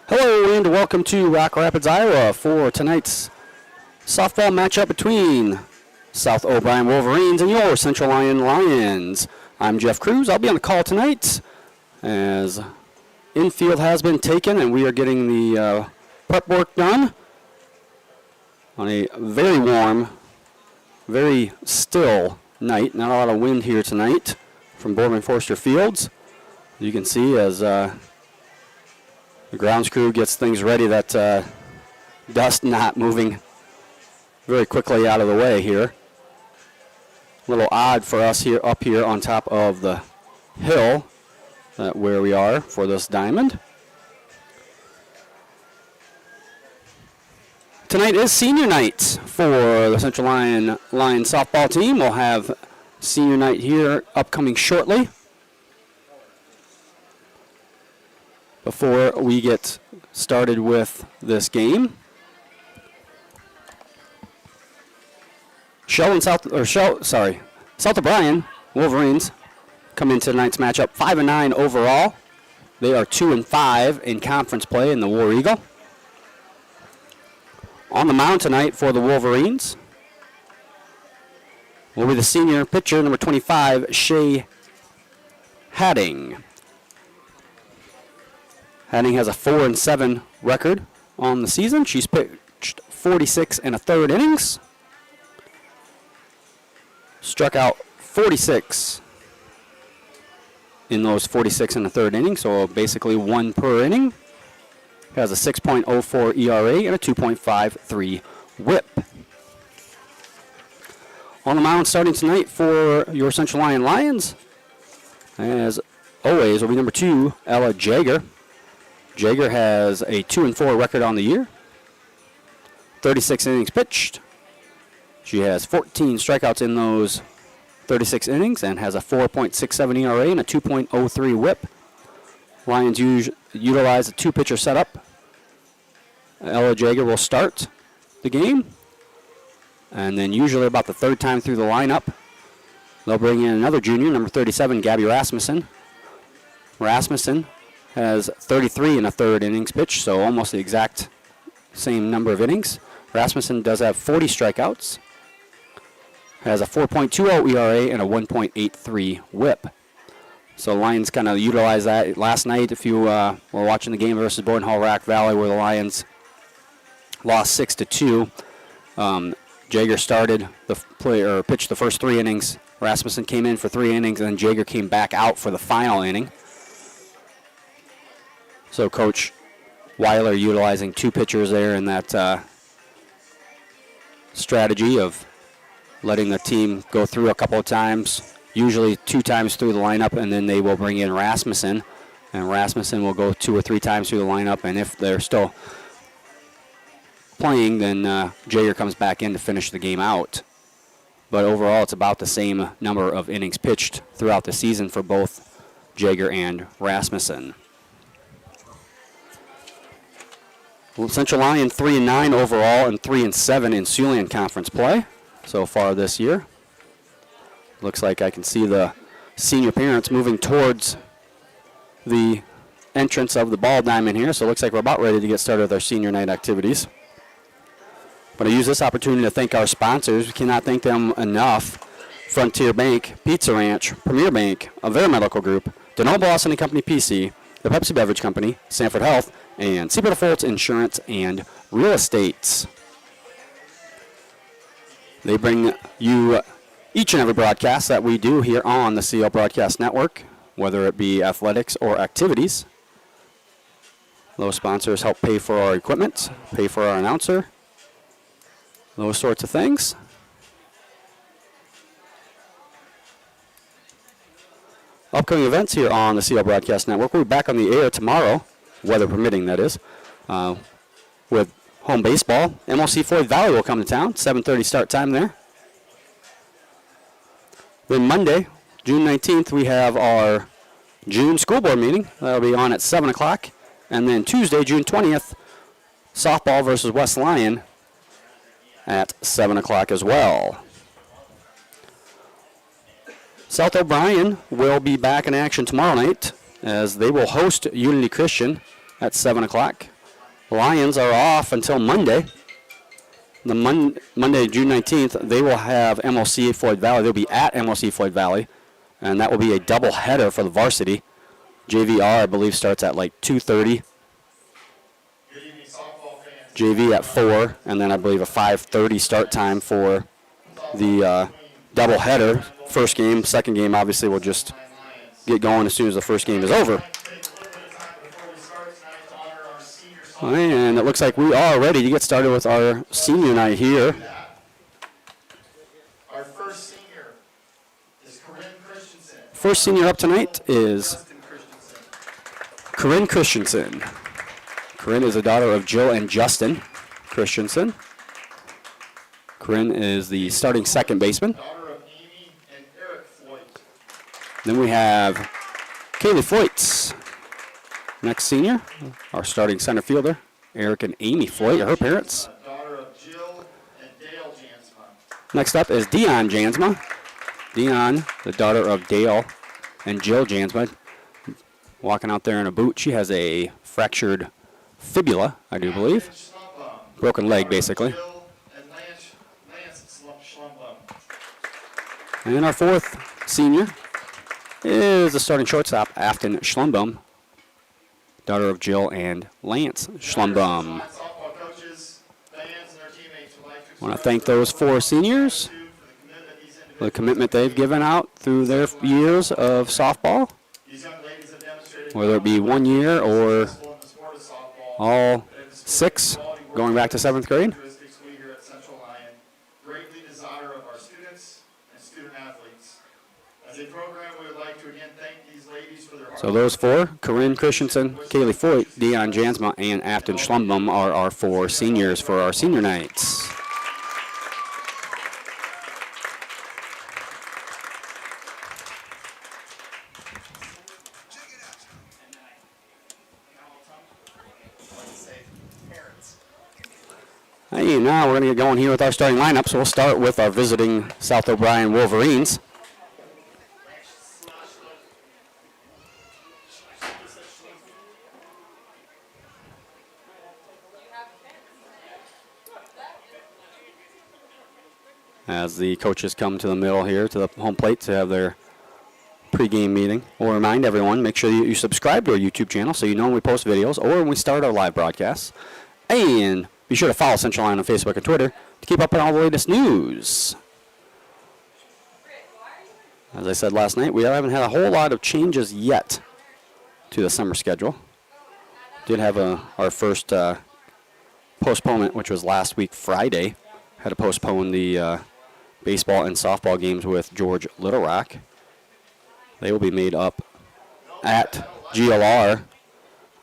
Hello and welcome to Rock Rapids, Iowa for tonight's softball matchup between South O'Brien Wolverines and your Central Lyon Lions. I'm Jeff Cruz. I'll be on the call tonight as infield has been taken and we are getting the prep work done on a very warm, very still night. Not a lot of wind here tonight from Borman Forster Fields. You can see as the grounds crew gets things ready, that dust not moving very quickly out of the way here. A little odd for us here up here on top of the hill where we are for this diamond. Tonight is senior night for the Central Lyon softball team. We'll have senior night here upcoming shortly. Before we get started with this game, South O'Brien Wolverines come into tonight's matchup 5-9 overall. They are 2-5 in conference play in the War Eagle. On the mound tonight for the Wolverines will be the senior pitcher, number 25, Shay Hadding. Hadding has a 4-7 record on the season. She's pitched 46 1/3 innings. Struck out 46 in those 46 1/3 innings, so basically one per inning. Has a 6.04 ERA and a 2.53 WHIP. On the mound starting tonight for your Central Lyon Lions, as always, will be number 2, Ella Jager. Jager has a 2-4 record on the year. 36 innings pitched. She has 14 strikeouts in those 36 innings and has a 4.67 ERA and a 2.03 WHIP. Lions utilize a two-pitcher setup. Ella Jager will start the game, and then usually about the third time through the lineup, they'll bring in another junior, number 37, Gabby Rasmussen. Rasmussen has 33 1/3 innings pitched, so almost the exact same number of innings. Rasmussen does have 40 strikeouts, has a 4.20 ERA and a 1.83 WHIP. So Lions kind of utilized that last night. If you were watching the game versus Boyden Hall Rack Valley, where the Lions lost 6-2, Jager started pitched the first 3 innings. Rasmussen came in for 3 innings, and then Jager came back out for the final inning. So Coach Weiler utilizing 2 pitchers there in that strategy of letting the team go through a couple of times, usually 2 times through the lineup, and then they will bring in Rasmussen, and Rasmussen will go 2 or 3 times through the lineup, and if they're still playing, then Jager comes back in to finish the game out. But overall, it's about the same number of innings pitched throughout the season for both Jager and Rasmussen. Well, Central Lyon 3-9 overall and 3-7 in Siouxland Conference play so far this year. Looks like I can see the senior parents moving towards the entrance of the ball diamond here, so it looks like we're about ready to get started with our senior night activities. But I use this opportunity to thank our sponsors. We cannot thank them enough. Frontier Bank, Pizza Ranch, Premier Bank, Avera Medical Group, Denal Boston & Company PC, the Pepsi Beverage Company, Sanford Health, and Seabird Foltz Insurance and Real Estates. They bring you each and every broadcast that we do here on the CL Broadcast Network, whether it be athletics or activities. Those sponsors help pay for our equipment, pay for our announcer, those sorts of things. Upcoming events here on the CL Broadcast Network. We'll be back on the air tomorrow, weather permitting, that is, with home baseball. MLC Floyd Valley will come to town, 7:30 start time there. Then Monday, June 19th, we have our June school board meeting. That'll be on at 7 o'clock. And then Tuesday, June 20th, softball versus West Lyon at 7 o'clock as well. South O'Brien will be back in action tomorrow night as they will host Unity Christian at 7 o'clock. Lions are off until Monday. The Monday, June 19th, they will have MLC Floyd Valley. They'll be at MLC Floyd Valley, and that will be a double header for the varsity. JVR, I believe, starts at like 2:30. JV at 4, and then I believe a 5:30 start time for the double header. First game, second game, obviously, will just get going as soon as the first game is over. And it looks like we are ready to get started with our senior night here. Our first senior is Corinne Christensen. First senior up tonight is Corinne Christensen. Corinne is the daughter of Jill and Justin Christensen. Corinne is the starting second baseman. Daughter of Amy and Eric Floyd. Then we have Kaylee Foyts. Next senior, our starting center fielder, Eric and Amy Floyd, her parents. Daughter of Jill and Dale Jansma. Next up is Dion Jansma. Dion, the daughter of Dale and Jill Jansma, walking out there in a boot. She has a fractured fibula, I do believe. Broken leg, basically. Jill and Lance Schlumbum. And our fourth senior is the starting shortstop, Afton Schlumbum, daughter of Jill and Lance Schlumbum. I want to thank those four seniors for the commitment they've given out through their years of softball, whether it be 1 year or all 6, going back to 7th grade. Greatly desire of our students and student athletes. As a program, we would like to again thank these ladies for their hard So those four, Corinne Christensen, Kaylee Foyt, Dion Jansma, and Afton Schlumbum are our 4 seniors for our senior nights. Hey, now we're going to get going here with our starting lineup. So we'll start with our visiting South O'Brien Wolverines. As the coaches come to the middle here to the home plate to have their pregame meeting. We'll remind everyone, make sure you subscribe to our YouTube channel so you know when we post videos or when we start our live broadcasts. And be sure to follow Central Lyon on Facebook and Twitter to keep up on all the latest news. As I said last night, we haven't had a whole lot of changes yet to the summer schedule. Did have our first postponement, which was last week Friday. Had to postpone the baseball and softball games with George Little Rock. They will be made up at GLR,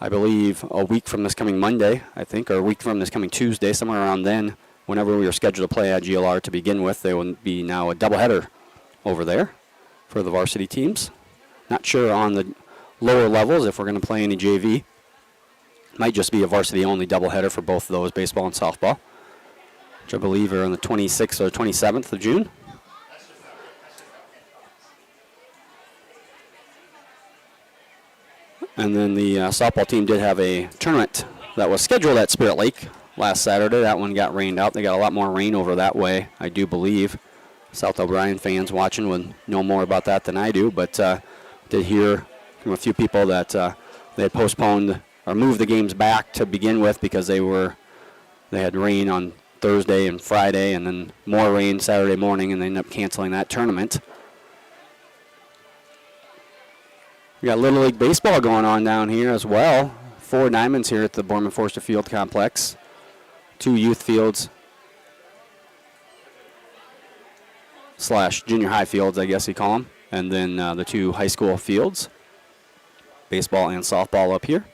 I believe, a week from this coming Monday, I think, or a week from this coming Tuesday, somewhere around then. Whenever we were scheduled to play at GLR to begin with, there will be now a doubleheader over there for the varsity teams. Not sure on the lower levels if we're going to play any JV. Might just be a varsity-only doubleheader for both of those, baseball and softball, which I believe are on the 26th or 27th of June. And then the softball team did have a tournament that was scheduled at Spirit Lake last Saturday. That one got rained out. They got a lot more rain over that way, I do believe. South O'Brien fans watching would know more about that than I do, but did hear from a few people that they had postponed or moved the games back to begin with because they had rain on Thursday and Friday and then more rain Saturday morning, and they ended up canceling that tournament. We got Little League Baseball going on down here as well. 4 diamonds here at the Borman Forster Field Complex. 2 youth fields / junior high fields, I guess you call them. And then the 2 high school fields. Baseball and softball up here.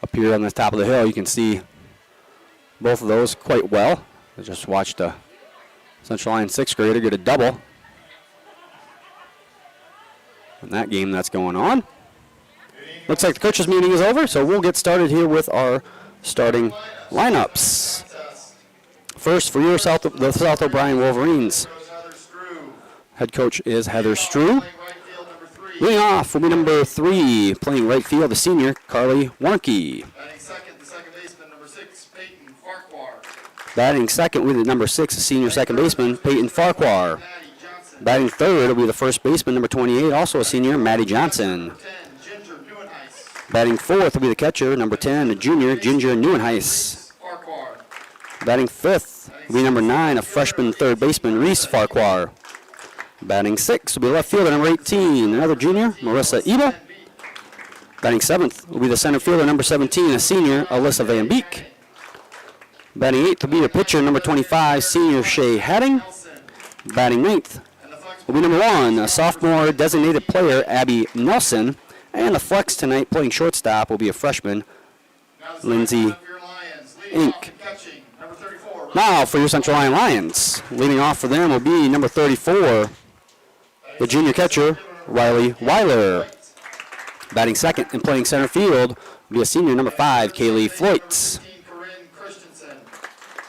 Up here on the top of the hill, you can see both of those quite well. I just watched a Central Lyon 6th grader get a double in that game that's going on. Looks like the coaches' meeting is over, so we'll get started here with our starting lineups. First, for the South O'Brien Wolverines, head coach is Heather Strew. Leading off will be number 3, playing right field, the senior, Carly Warnke. Batting second, the second baseman, number 6, Peyton Farquhar. Batting second will be the number 6, senior second baseman, Peyton Farquhar. Maddie Johnson. Batting third will be the first baseman, number 28, also a senior, Maddie Johnson. Number 10, Ginger Neuenhuis. Batting fourth will be the catcher, number 10, a junior, Ginger Neuenhuis. Farquhar. Batting fifth will be number 9, a freshman third baseman, Reese Farquhar. Batting sixth will be left fielder, number 18, another junior, Marissa Ebel. Batting seventh will be the center fielder, number 17, a senior, Alyssa Van Beek. Batting eighth will be the pitcher, number 25, senior Shay Hadding. Batting ninth will be number 1, a sophomore designated player, Abby Nelson. And the flex tonight playing shortstop will be a freshman, Lindsay Inc. Now for your Central Lyon Lions. Leading off for them will be number 34, the junior catcher, Riley Weiler. Batting second and playing center field will be a senior, number 5, Kaylee Floyts.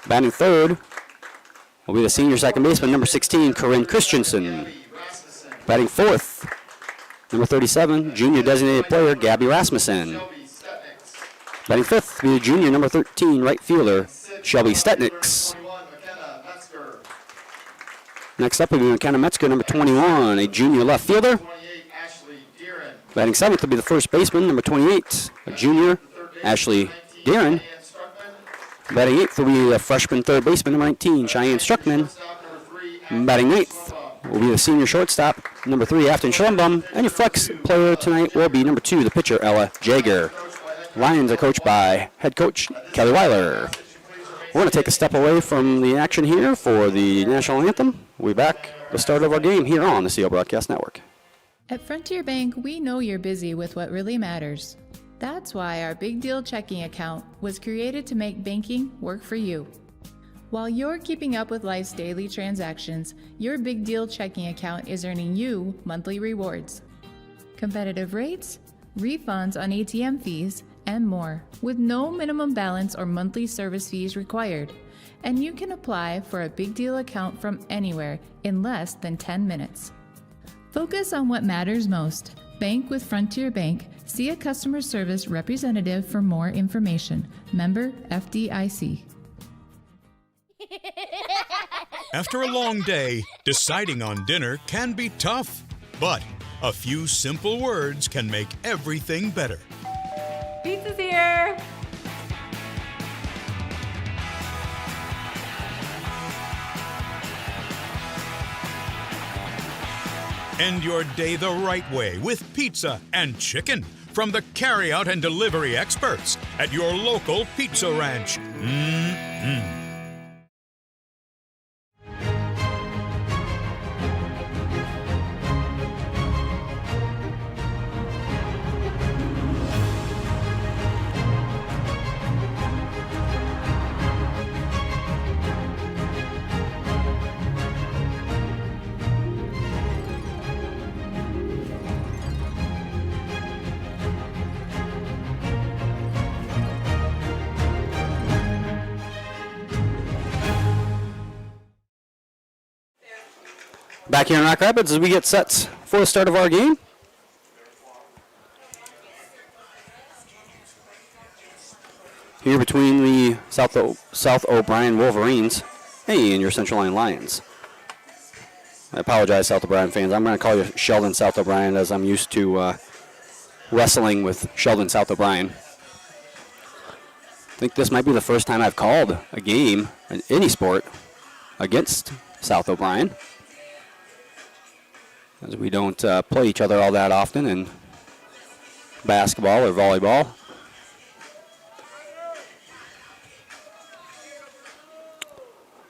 Batting third will be the senior second baseman, number 16, Corinne Christensen. Batting fourth, number 37, junior designated player, Gabby Rasmussen. Batting fifth will be the junior, number 13, right fielder, Shelby Stetnix. Next up will be McKenna Metzger, number 21, a junior left fielder. Batting seventh will be the first baseman, number 28, a junior, Ashley Deeren. Batting eighth will be the freshman third baseman, number 19, Cheyenne Struckman. Batting ninth will be the senior shortstop, number 3, Afton Schlumbum. And your flex player tonight will be number 2, the pitcher, Ella Jaeger. Lions are coached by head coach Kelly Weiler. We're going to take a step away from the action here for the national anthem. We'll be back at the start of our game here on the CO Broadcast Network. At Frontier Bank, we know you're busy with what really matters. That's why our Big Deal checking account was created to make banking work for you. While you're keeping up with life's daily transactions, your Big Deal checking account is earning you monthly rewards. Competitive rates, refunds on ATM fees, and more, with no minimum balance or monthly service fees required. And you can apply for a Big Deal account from anywhere in less than 10 minutes. Focus on what matters most. Bank with Frontier Bank. See a customer service representative for more information. Member FDIC. After a long day, deciding on dinner can be tough, but a few simple words can make everything better. Pizza's here! End your day the right way with pizza and chicken from the carryout and delivery experts at your local Pizza Ranch. Mm-mm. Back here in Rock Rapids as we get set for the start of our game. Here between the South O'Brien Wolverines and your Central Lyon Lions. I apologize, South O'Brien fans. I'm going to call you Sheldon South O'Brien as I'm used to wrestling with Sheldon South O'Brien. I think this might be the first time I've called a game in any sport against South O'Brien, as we don't play each other all that often in basketball or volleyball.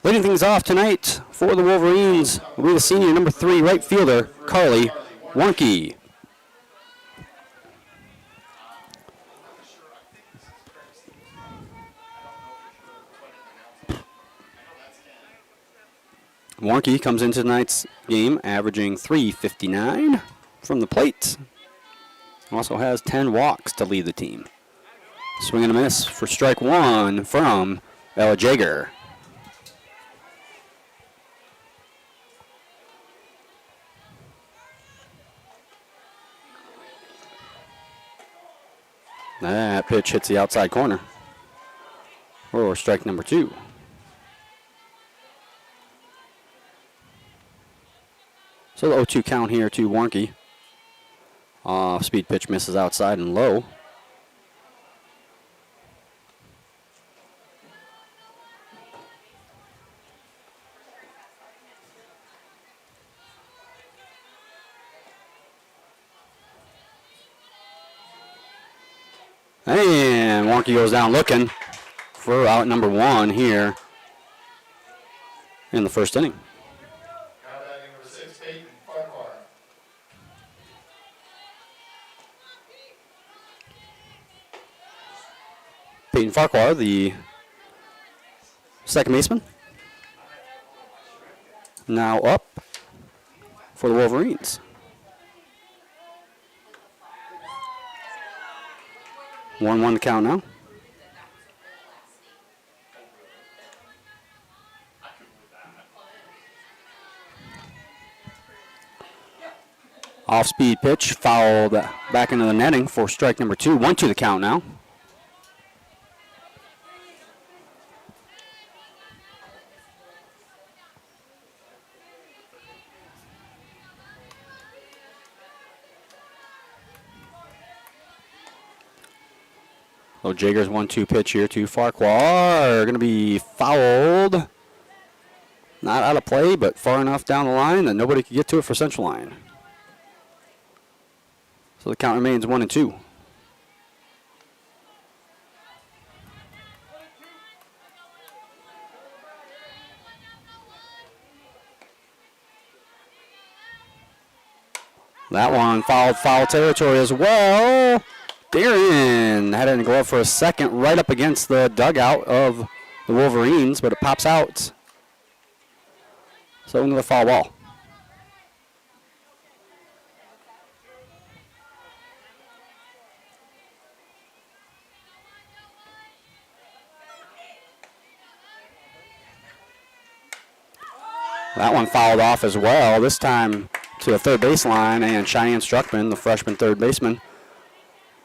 Leading things off tonight for the Wolverines will be the senior number 3 right fielder, Carly Warnke. Warnke comes into tonight's game averaging .359 from the plate. Also has 10 walks to lead the team. Swing and a miss for strike 1 from Ella Jaeger. That pitch hits the outside corner for strike number 2. So the 0-2 count here to Warnke. Speed pitch misses outside and low. And Warnke goes down looking for out number 1 here in the first inning. Now batting number 6, Peyton Farquhar. Peyton Farquhar, the second baseman, now up for the Wolverines. 1-1 the count now. Off-speed pitch, fouled back into the netting for strike number 2. 1-2 the count now. So Jager's 1-2 pitch here to Farquhar. Going to be fouled. Not out of play, but far enough down the line that nobody could get to it for Central Lyon. So the count remains 1-2. That one fouled foul territory as well. Darren had it in glove for a second right up against the dugout of the Wolverines, but it pops out. So another foul ball. That one fouled off as well, this time to the third baseline, and Cheyenne Struckman, the freshman third baseman,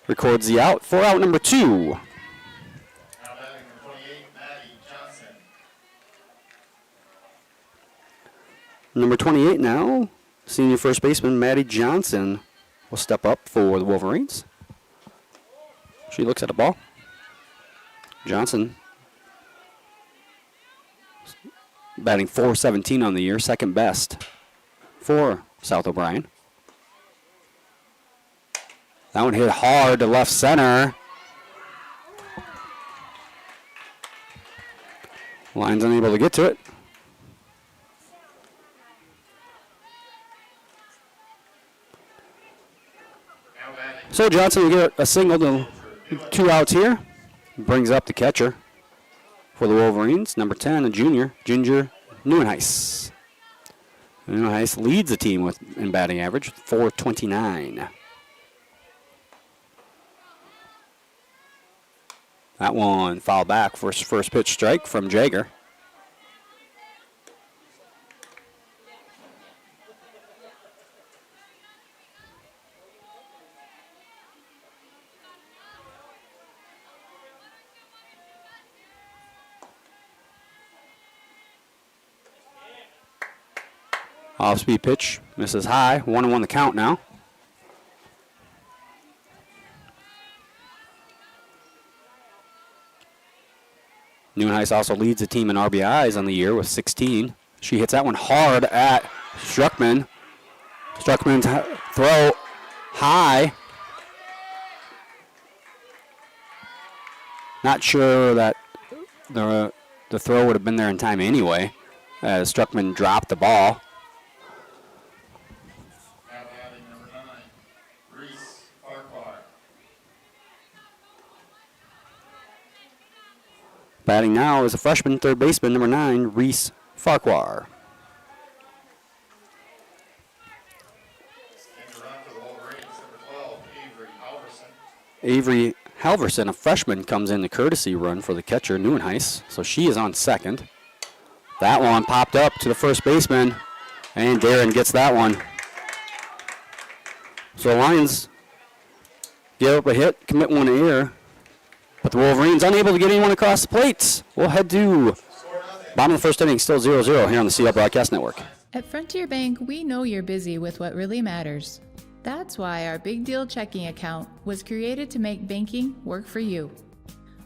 records the out for out number 2. Now batting number 28, Maddie Johnson. Number 28 now, senior first baseman Maddie Johnson will step up for the Wolverines. She looks at the ball. Johnson batting .417 on the year, second best for South O'Brien. That one hit hard to left center. Line's unable to get to it. Now batting So Johnson will get a single to 2 outs here. Brings up the catcher for the Wolverines, number 10, a junior, Ginger Neuenhuis. Neuenhuis leads the team in batting average, .429. That one fouled back for his first pitch strike from Jager. Off-speed pitch, misses high. 1-1 the count now. Neuenhuis also leads the team in RBIs on the year with 16. She hits that one hard at Struckman. Struckman's throw high. Not sure that the throw would have been there in time anyway, as Struckman dropped the ball. Now batting number 9, Reese Farquhar. Batting now is a freshman third baseman, number 9, Reese Farquhar. And to run for the Wolverines, number 12, Avery Halverson. Avery Halverson, a freshman, comes in the courtesy run for the catcher, Neuenhuis. So she is on second. That one popped up to the first baseman, and Darren gets that one. So Lions Give up a hit, commit one error. But the Wolverines unable to get anyone across the plates. We'll head to bottom of the first inning, still 0-0 here on the CL Broadcast Network. At Frontier Bank, we know you're busy with what really matters. That's why our Big Deal checking account was created to make banking work for you.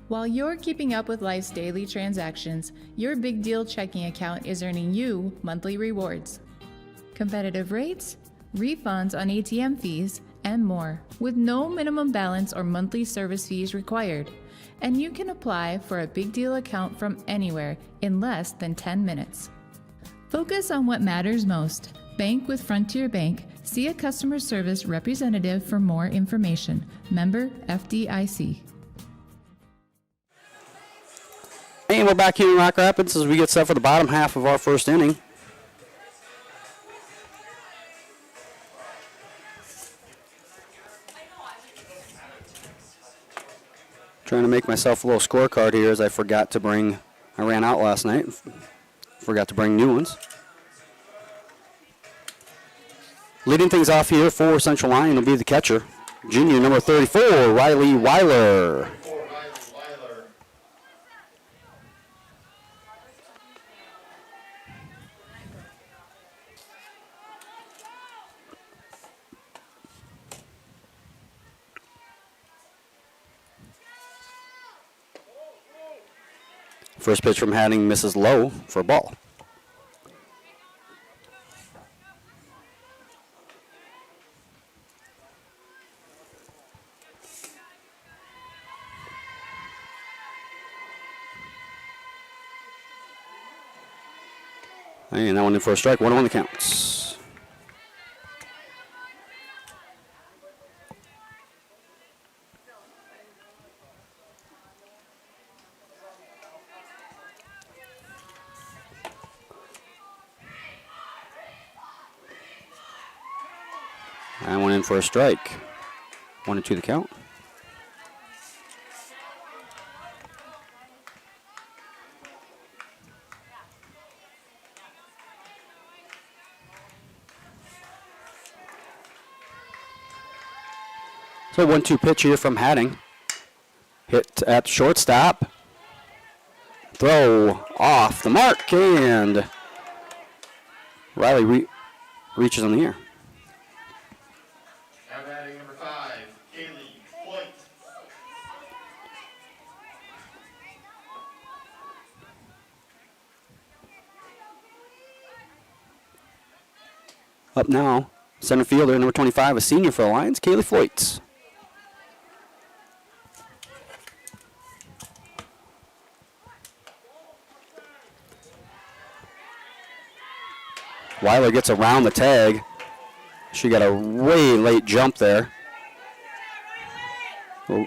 While you're keeping up with life's daily transactions, your Big Deal checking account is earning you monthly rewards. Competitive rates, refunds on ATM fees, and more, with no minimum balance or monthly service fees required. And you can apply for a Big Deal account from anywhere in less than 10 minutes. Focus on what matters most. Bank with Frontier Bank. See a customer service representative for more information. Member FDIC. And we're back here in Rock Rapids as we get set for the bottom half of our first inning. Trying to make myself a little scorecard here as I ran out last night. Forgot to bring new ones. Leading things off here for Central Lyon will be the catcher, junior number 34, Riley Weiler. First pitch from Hadding misses low for a ball. And that one in for a strike, 1-1 the counts. And one in for a strike. 1-2 the count. So 1-2 pitch here from Hadding. Hit at shortstop. Throw off the mark, and Riley reaches on the air. Now batting number 5, Kaylee White. Up now, center fielder, number 25, a senior for the Lions, Kaylee Floyd. Weiler gets around the tag. She got a way late jump there. Oh.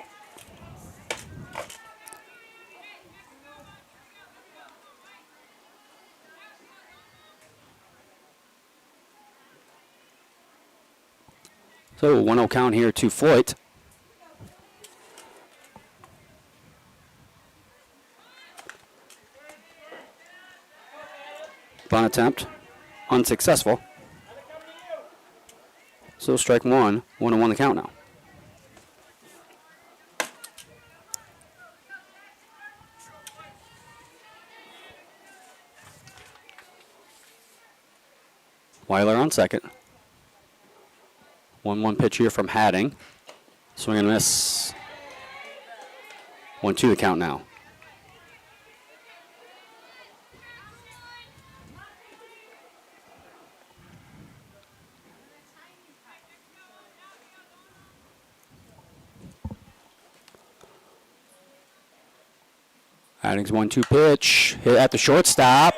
So 1-0 count here to Floyd. Bunt attempt. Unsuccessful. So strike one, 1-1 the count now. Weiler on second. 1-1 pitch here from Hadding. Swing and miss. 1-2 the count now. Hadding's 1-2 pitch, hit at the shortstop,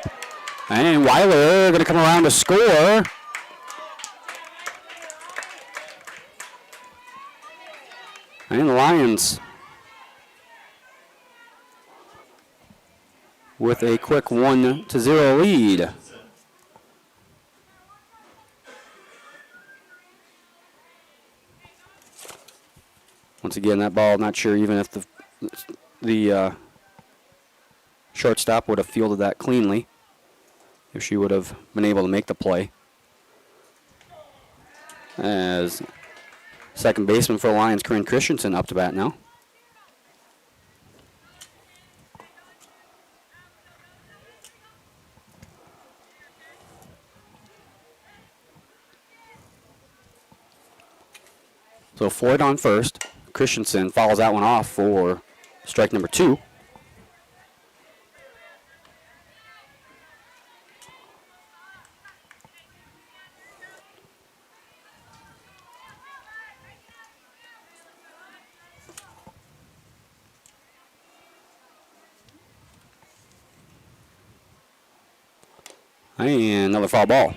and Weiler going to come around to score. And the Lions with a quick 1-0 lead. Once again, that ball, not sure even if the shortstop would have fielded that cleanly if she would have been able to make the play. As Second baseman for the Lions, Corinne Christensen, up to bat now. So Floyd on first. Christensen follows that one off for strike number 2. And another foul ball.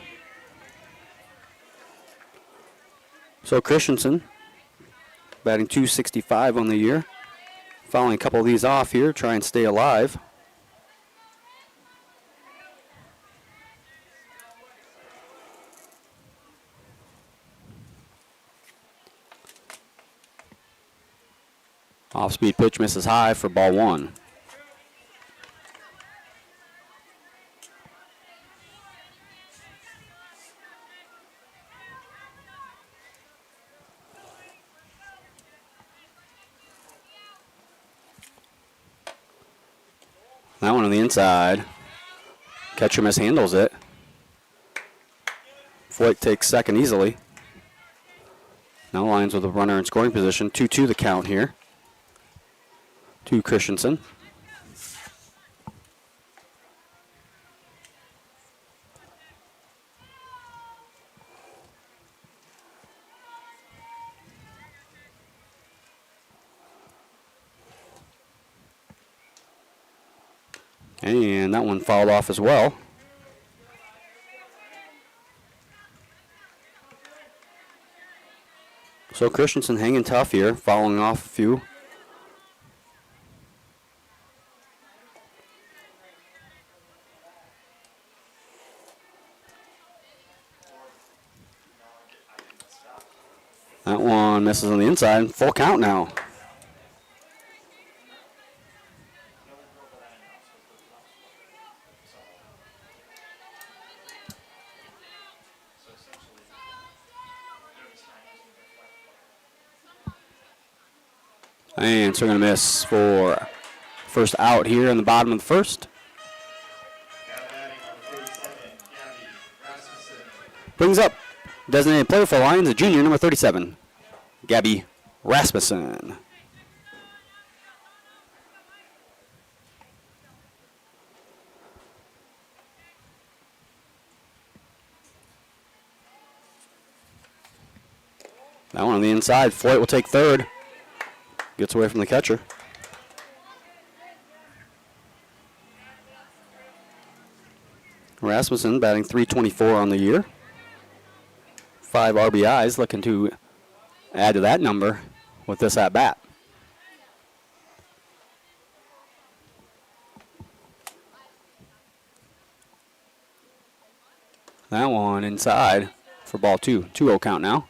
So Christensen batting .265 on the year. Fouling a couple of these off here, try and stay alive. Off-speed pitch misses high for ball 1. That one on the inside. Catcher mishandles it. Floyd takes second easily. Now Lions with a runner in scoring position. 2-2 the count here to Christensen. And that one fouled off as well. So Christensen hanging tough here, fouling off a few. That one misses on the inside. Full count now. And so we're going to miss for first out here in the bottom of the first. Brings up designated player for Lions, a junior, number 37, Gabby Rasmussen. That one on the inside. Floyd will take third. Gets away from the catcher. Rasmussen batting .324 on the year. 5 RBIs, looking to add to that number with this at bat. That one inside for ball 2. 2-0 count now.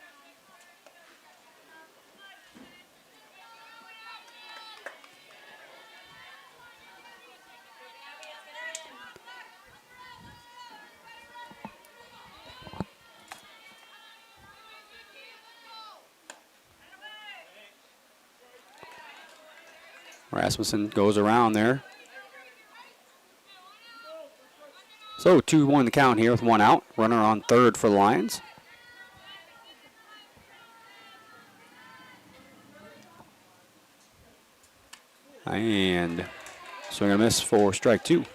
Rasmussen goes around there. So 2-1 the count here with 1 out. Runner on third for the Lions. And swing and a miss for strike 2.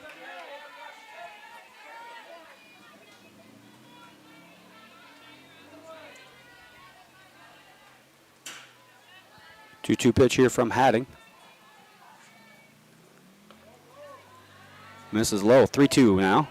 Two-two pitch here from Hadding. Misses low. 3-2 now.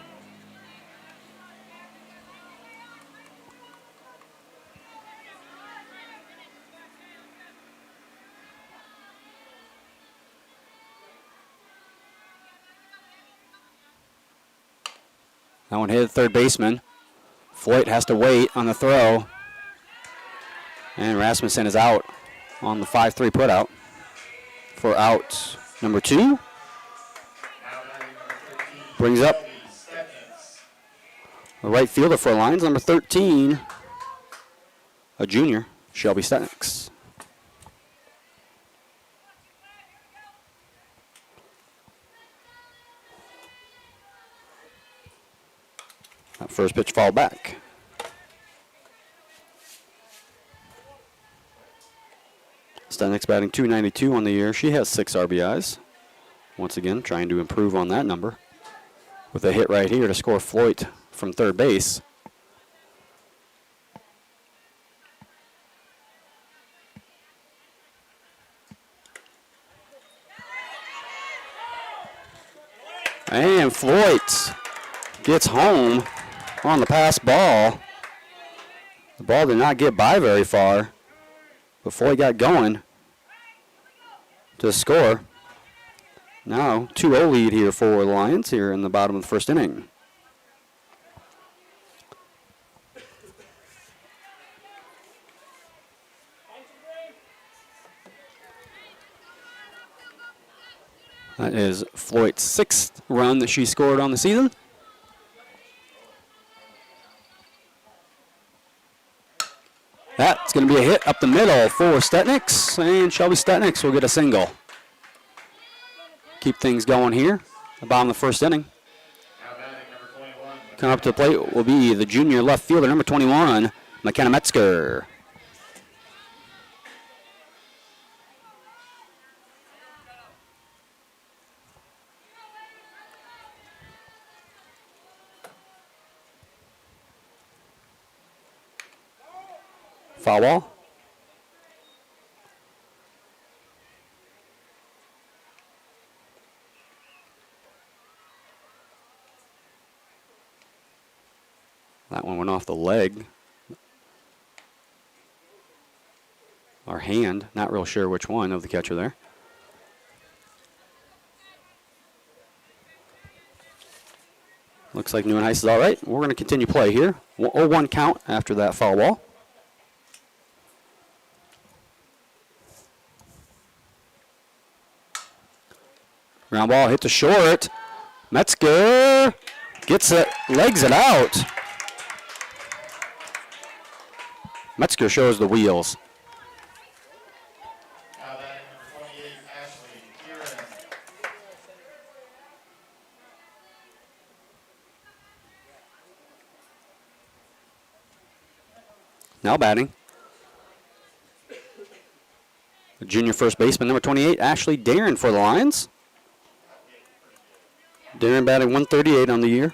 That one hit the third baseman. Floyd has to wait on the throw. And Rasmussen is out on the 5-3 putout for out number 2. Brings up the right fielder for Lions, number 13, a junior, Shelby Steniks. That first pitch fouled back. Steniks batting .292 on the year. She has 6 RBIs. Once again, trying to improve on that number. With a hit right here to score Floyd from third base. And Floyd gets home on the pass ball. The ball did not get by very far before he got going to score. Now 2-0 lead here for the Lions here in the bottom of the first inning. That is Floyd's 6th run that she scored on the season. That's going to be a hit up the middle for Steniks, and Shelby Steniks will get a single. Keep things going here, the bottom of the first inning. Coming up to the plate will be the junior left fielder, number 21, McKenna Metzger. Foul ball. That one went off the leg. Or hand. Not real sure which one of the catcher there. Looks like Neuenhuis is all right. We're going to continue play here. 0-1 count after that foul ball. Ground ball hit to short. Metzger gets it, legs it out. Metzger shows the wheels. Now batting number 28, Ashley Kieran. Now batting. The junior first baseman, number 28, Ashley Darren for the Lions. Darren batting .138 on the year.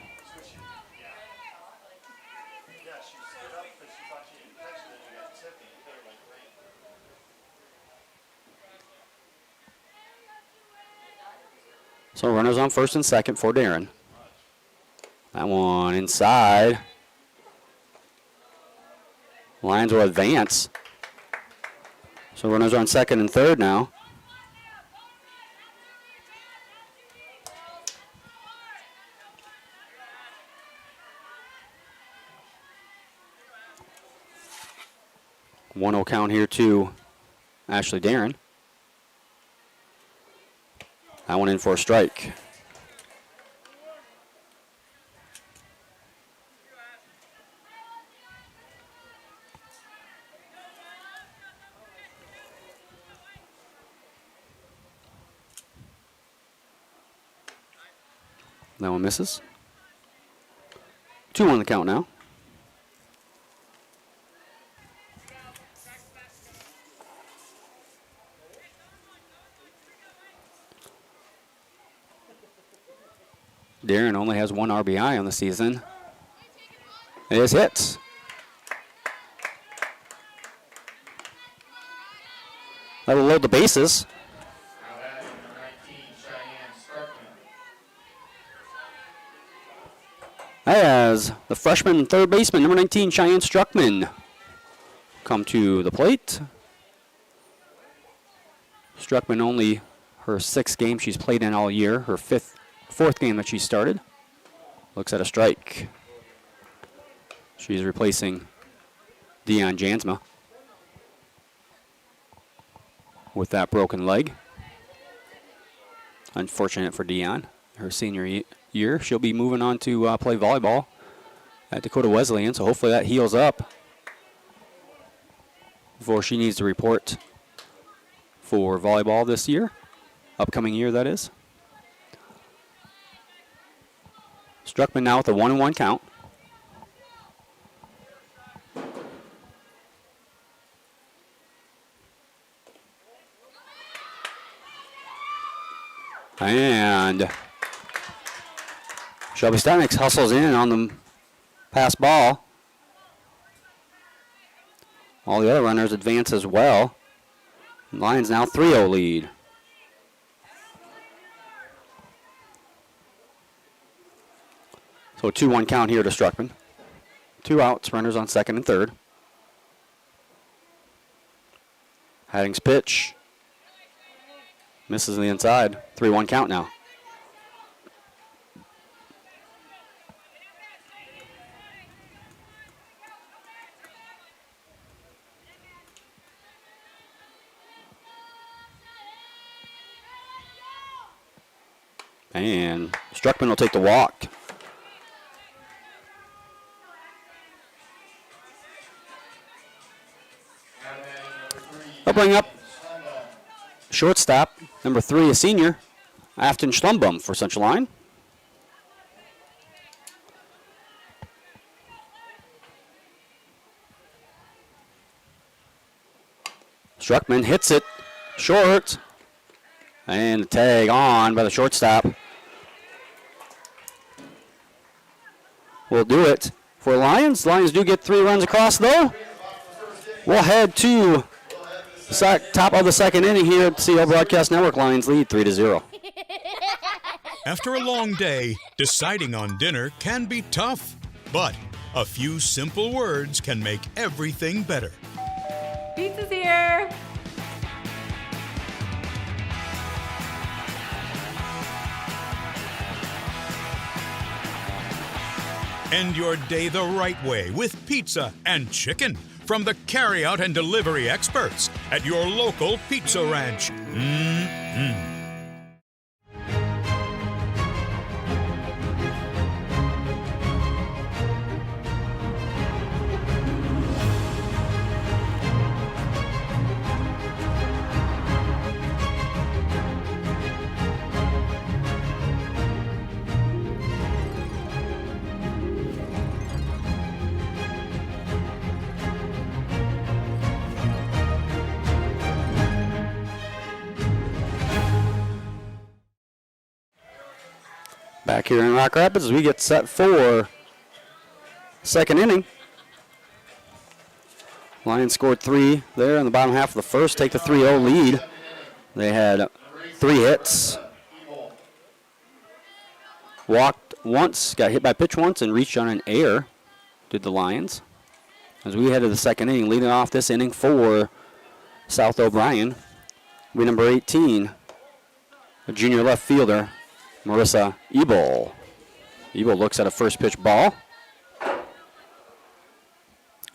So runners on first and second for Darren. That one inside. Lions will advance. So runners are on second and third now. One-0 count here to Ashley Darren. That one in for a strike. That one misses. 2 on the count now. Darren only has 1 RBI on the season. It is hits. That'll load the bases. Now batting number 19, Cheyenne Struckman. As the freshman and third baseman, number 19, Cheyenne Struckman, come to the plate. Struckman only her 6th game she's played in all year, her 4th game that she started. Looks at a strike. She's replacing Dion Jansma with that broken leg. Unfortunate for Dion. Her senior year, she'll be moving on to play volleyball at Dakota Wesleyan, so hopefully that heals up before she needs to report for volleyball this year. Upcoming year, that is. Struckman now with a 1-1 count. And Shelby Steinix hustles in on the pass ball. All the other runners advance as well. Lions now 3-0 lead. So a 2-1 count here to Struckman. 2 outs, runners on second and third. Hadding's pitch. Misses the inside. 3-1 count now. And Struckman will take the walk. They'll bring up shortstop, number 3, a senior, Afton Schlumbum for Central Lyon. Struckman hits it short. And a tag on by the shortstop. Will do it for Lions. Lions do get 3 runs across, though. We'll head to the top of the second inning here at CL Broadcast Network. Lions lead 3-0. After a long day, deciding on dinner can be tough, but a few simple words can make everything better. Pizza's here. End your day the right way with pizza and chicken from the carryout and delivery experts at your local Pizza Ranch. Mm-mm. Back here in Rock Rapids as we get set for second inning. Lions scored 3 there in the bottom half of the first, take the 3-0 lead. They had 3 hits. Walked once, got hit by pitch once, and reached on an error, did the Lions. As we head to the second inning, leading off this inning for South O'Brien, we number 18, a junior left fielder, Marissa Ebel. Ebel looks at a first pitch ball.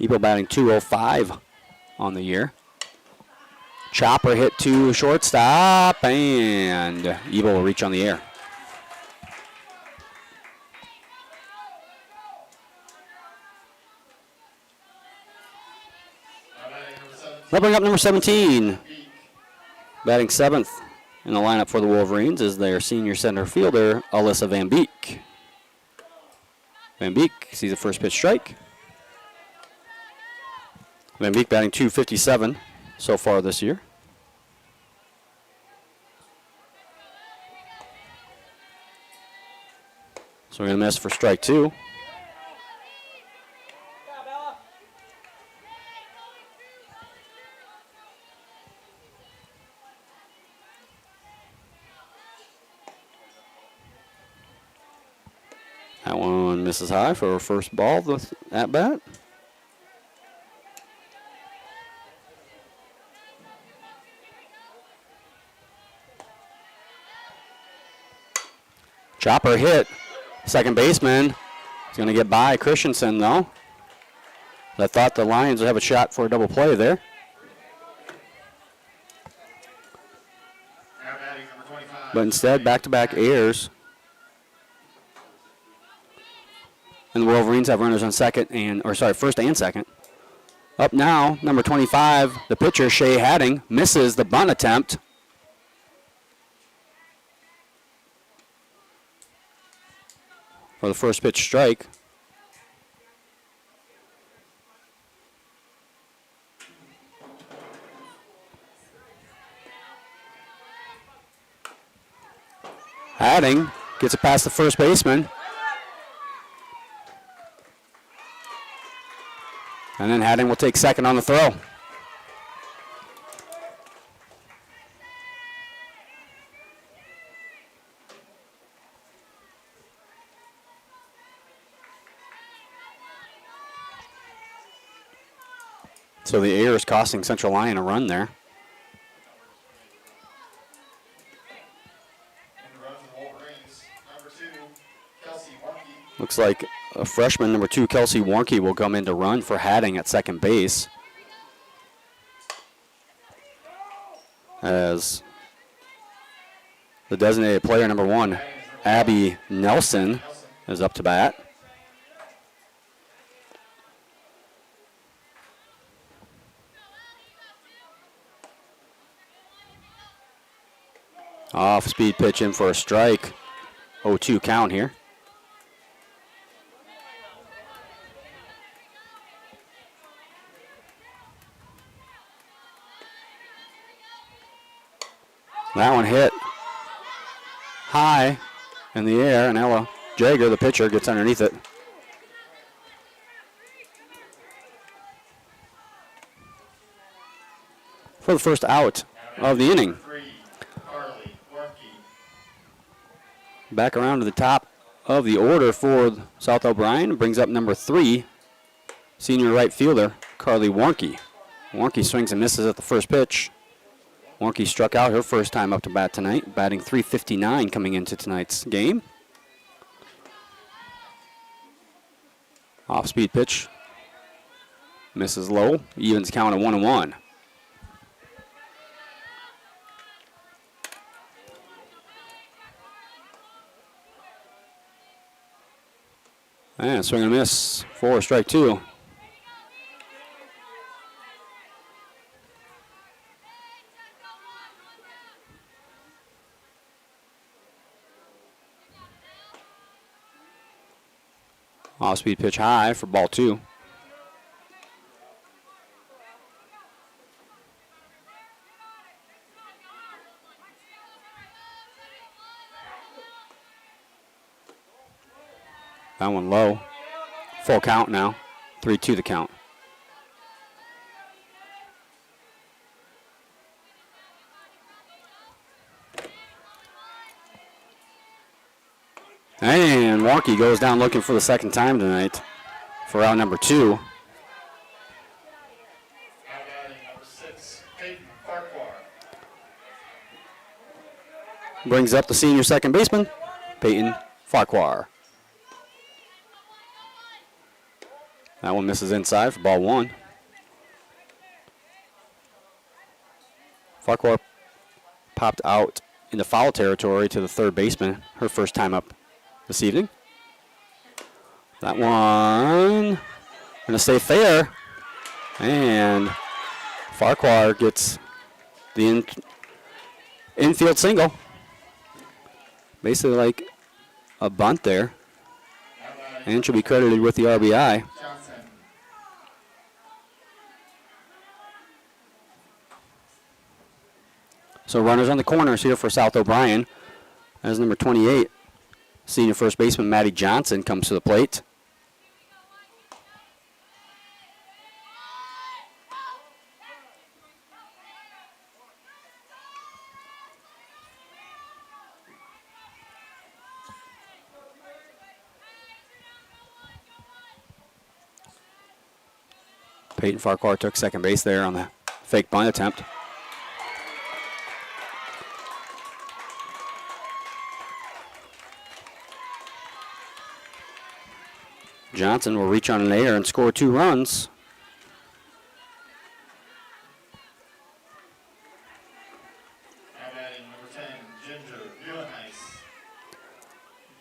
Ebel batting .205 on the year. Chopper hit to shortstop, and Ebel will reach on the air. They'll bring up number 17, batting 7th in the lineup for the Wolverines is their senior center fielder, Alyssa Van Beek. Van Beek sees the first pitch strike. Van Beek batting .257 so far this year. So we're going to miss for strike 2. That one misses high for her first ball at bat. Chopper hit. Second baseman is going to get by Christensen, though. I thought the Lions would have a shot for a double play there. But instead, back-to-back errors. And the Wolverines have runners on first and second. Up now, number 25, the pitcher, Shea Hadding, misses the bunt attempt. For the first pitch strike. Hadding gets it past the first baseman. And then Hadding will take second on the throw. So the error is costing Central Lyon a run there. Looks like a freshman, number 2, Kelsey Warnke, will come in to run for Hadding at second base. As the designated player, number 1, Abby Nelson, is up to bat. Off-speed pitch in for a strike. 0-2 count here. That one hit high in the air, and Ella Jager, the pitcher, gets underneath it. For the first out of the inning. Back around to the top of the order for South O'Brien. Brings up number 3, senior right fielder, Carly Warnke. Warnke swings and misses at the first pitch. Warnke struck out her first time up to bat tonight, batting .359 coming into tonight's game. Off-speed pitch. Misses low. Evens count at 1-1. And swing and a miss for strike 2. Off-speed pitch high for ball 2. That one low. Full count now. 3-2 the count. And Warnke goes down looking for the second time tonight for out number 2. Brings up the senior second baseman, Peyton Farquhar. That one misses inside for ball 1. Farquhar popped out into foul territory to the third baseman, her first time up this evening. That one gonna stay fair, and Farquhar gets the infield single. Basically like a bunt there, and should be credited with the RBI. So runners on the corners here for South O'Brien as number 28, senior first baseman Maddie Johnson, comes to the plate. Peyton Farquhar took second base there on the fake bunt attempt. Johnson will reach on an error and score 2 runs.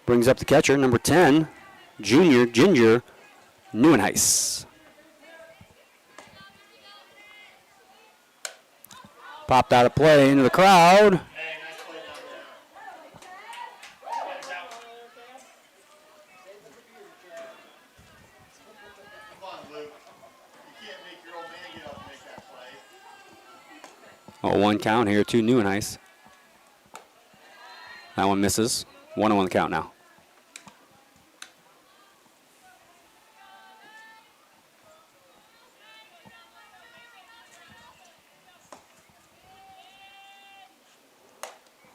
Brings up the catcher, number 10, junior Ginger Neuenhuis. Popped out of play into the crowd. Hey, nice play down there. Come on, Luke. You can't make your old man get up and make that play. Oh, 1 count here to Neuenhuis. That one misses. 1-1 count now.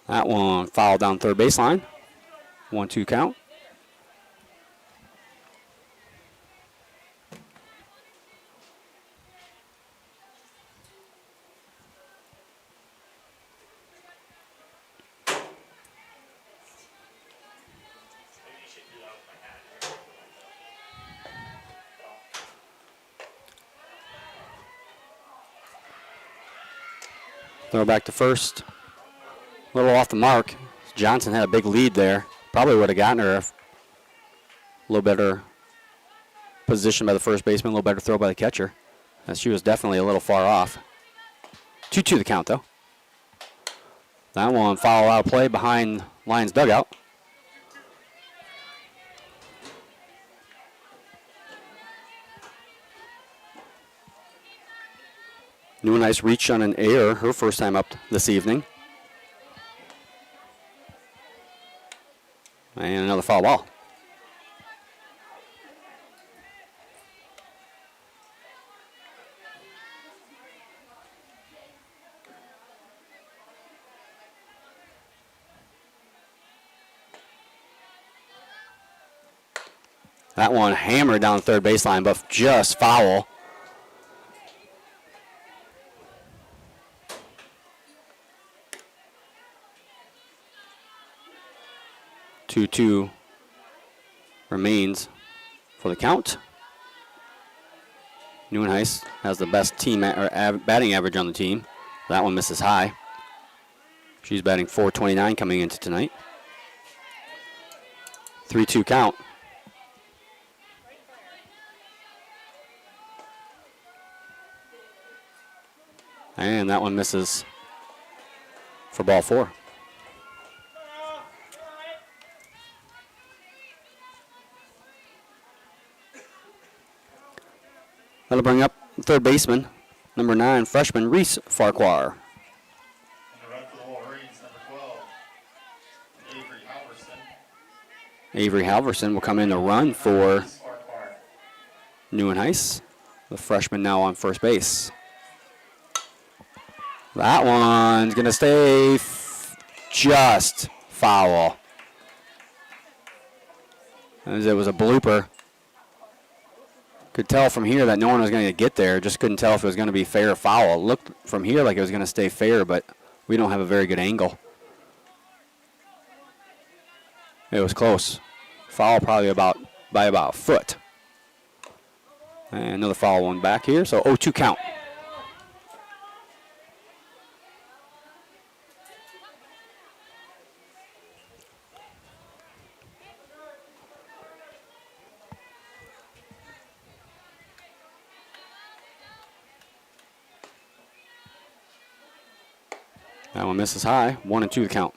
That one fouled down third baseline. 1-2 count. Throw back to first. A little off the mark. Johnson had a big lead there. Probably would have gotten her if a little better position by the first baseman, a little better throw by the catcher. As she was definitely a little far off. 2-2 the count, though. That one foul out of play behind Lions dugout. Neuenhuis reached on an error her first time up this evening. And another foul ball. That one hammered down the third baseline, but just foul. Two remains for the count. Neuenhuis has the best team batting average on the team. That one misses high. She's batting .429 coming into tonight. 3-2 count. And that one misses for ball 4. That'll bring up third baseman, number 9, freshman Reese Farquhar. And the run for the Wolverines, number 12, Avery Halverson. Avery Halverson will come in to run for Farquhar. Neuenhuis. The freshman now on first base. That one's going to stay just foul. As it was a blooper. Could tell from here that no one was going to get there. Just couldn't tell if it was going to be fair or foul. It looked from here like it was going to stay fair, but we don't have a very good angle. It was close. Foul probably by about a foot. And another foul one back here, so 0-2 count. That one misses high. 1-2 the count.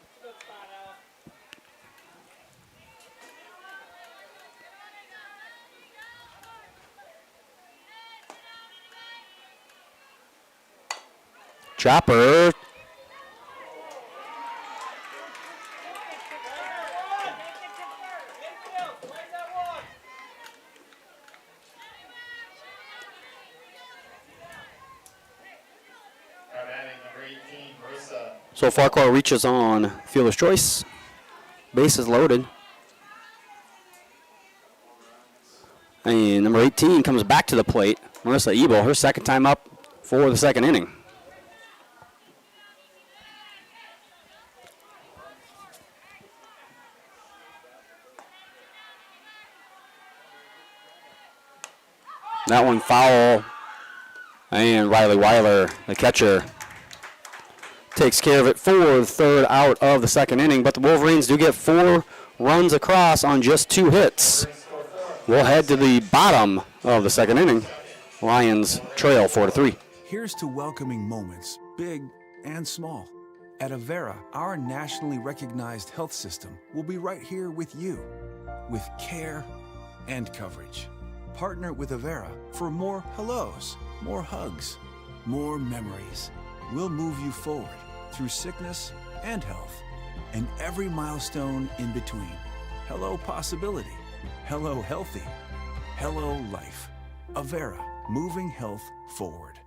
Chopper. So Farquhar reaches on fielder's choice. Base is loaded. And number 18 comes back to the plate. Marissa Ebel, her second time up for the second inning. That one foul. And Riley Weiler, the catcher, takes care of it for the third out of the second inning. But the Wolverines do get 4 runs across on just 2 hits. We'll head to the bottom of the second inning. Lions trail 4-3. Here's to welcoming moments, big and small. At Avera, our nationally recognized health system will be right here with you, with care and coverage. Partner with Avera for more hellos, more hugs, more memories. We'll move you forward through sickness and health, and every milestone in between. Hello possibility, hello healthy, hello life. Avera, moving health forward.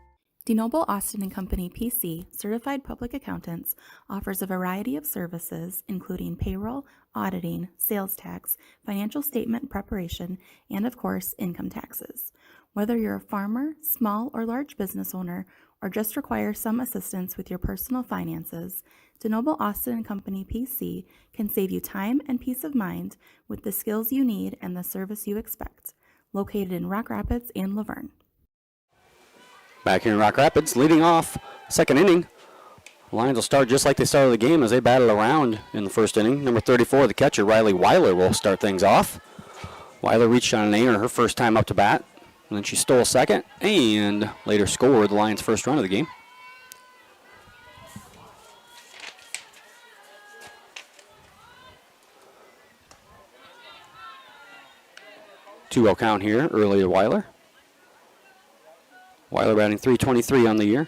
DeNoble Austin & Company PC Certified Public Accountants offers a variety of services including payroll, auditing, sales tax, financial statement preparation, and of course, income taxes. Whether you're a farmer, small or large business owner, or just require some assistance with your personal finances, DeNoble Austin & Company PC can save you time and peace of mind with the skills you need and the service you expect. Located in Rock Rapids and Laverne. Back here in Rock Rapids, leading off second inning. Lions will start just like they started the game as they battle around in the first inning. Number 34, the catcher, Riley Weiler, will start things off. Weiler reached on an error her first time up to bat, and then she stole second and later scored the Lions' first run of the game. Two-0 count here, early to Weiler. Weiler batting .323 on the year.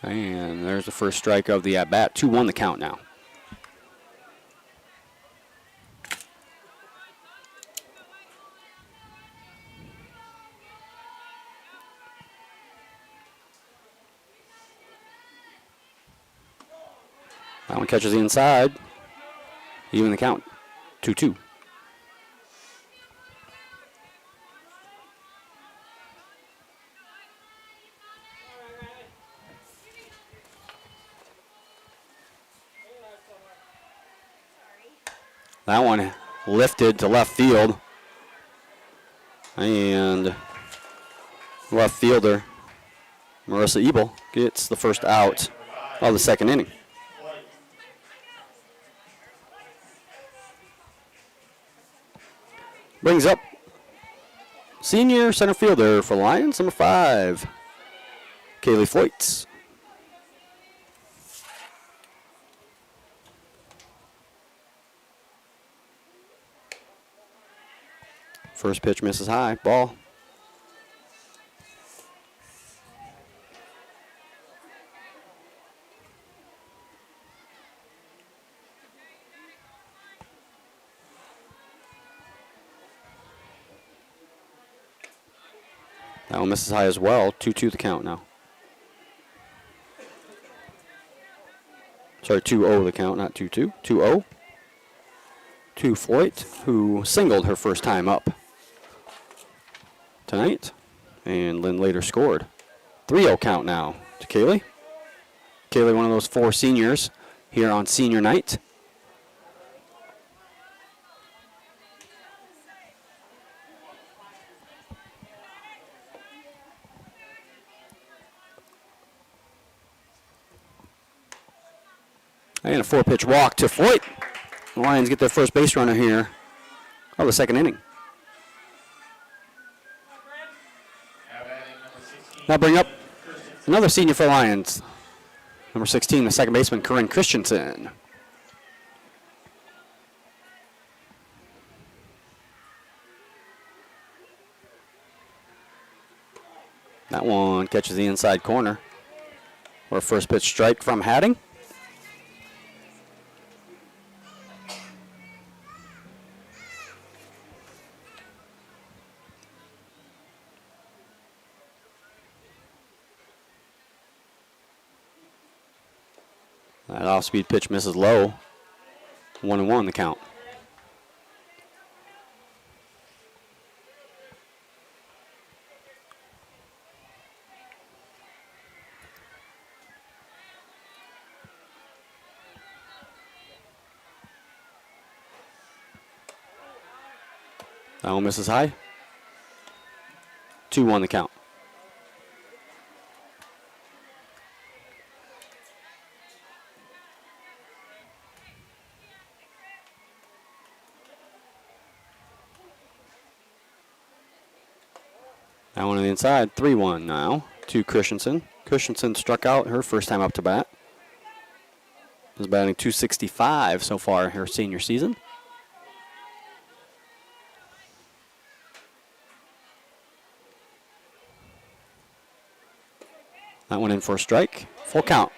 And there's the first strike of the at-bat. 2-1 the count now. That one catches the inside. Even the count. 2-2. That one lifted to left field. And left fielder Marissa Ebel gets the first out of the second inning. Brings up senior center fielder for Lions, number 5, Kaylee Foyts. First pitch misses high, ball. That one misses high as well. 2-2 the count now. Sorry, 2-0 the count, not 2-2. 2-0 to Foyt, who singled her first time up tonight. And Lynn later scored. 3-0 count now to Kaylee. Kaylee, one of those 4 seniors here on senior night. And a 4-pitch walk to Foyt. The Lions get their first base runner here of the second inning. Now bring up another senior for Lions. Number 16, the second baseman, Corinne Christensen. That one catches the inside corner. Or first pitch strike from Hadding. That off-speed pitch misses low. 1-1 the count. That one misses high. 2-1 the count. That one on the inside, 3-1 now to Christensen. Christensen struck out her first time up to bat. Is batting .265 so far her senior season. That one in for a strike. Full count.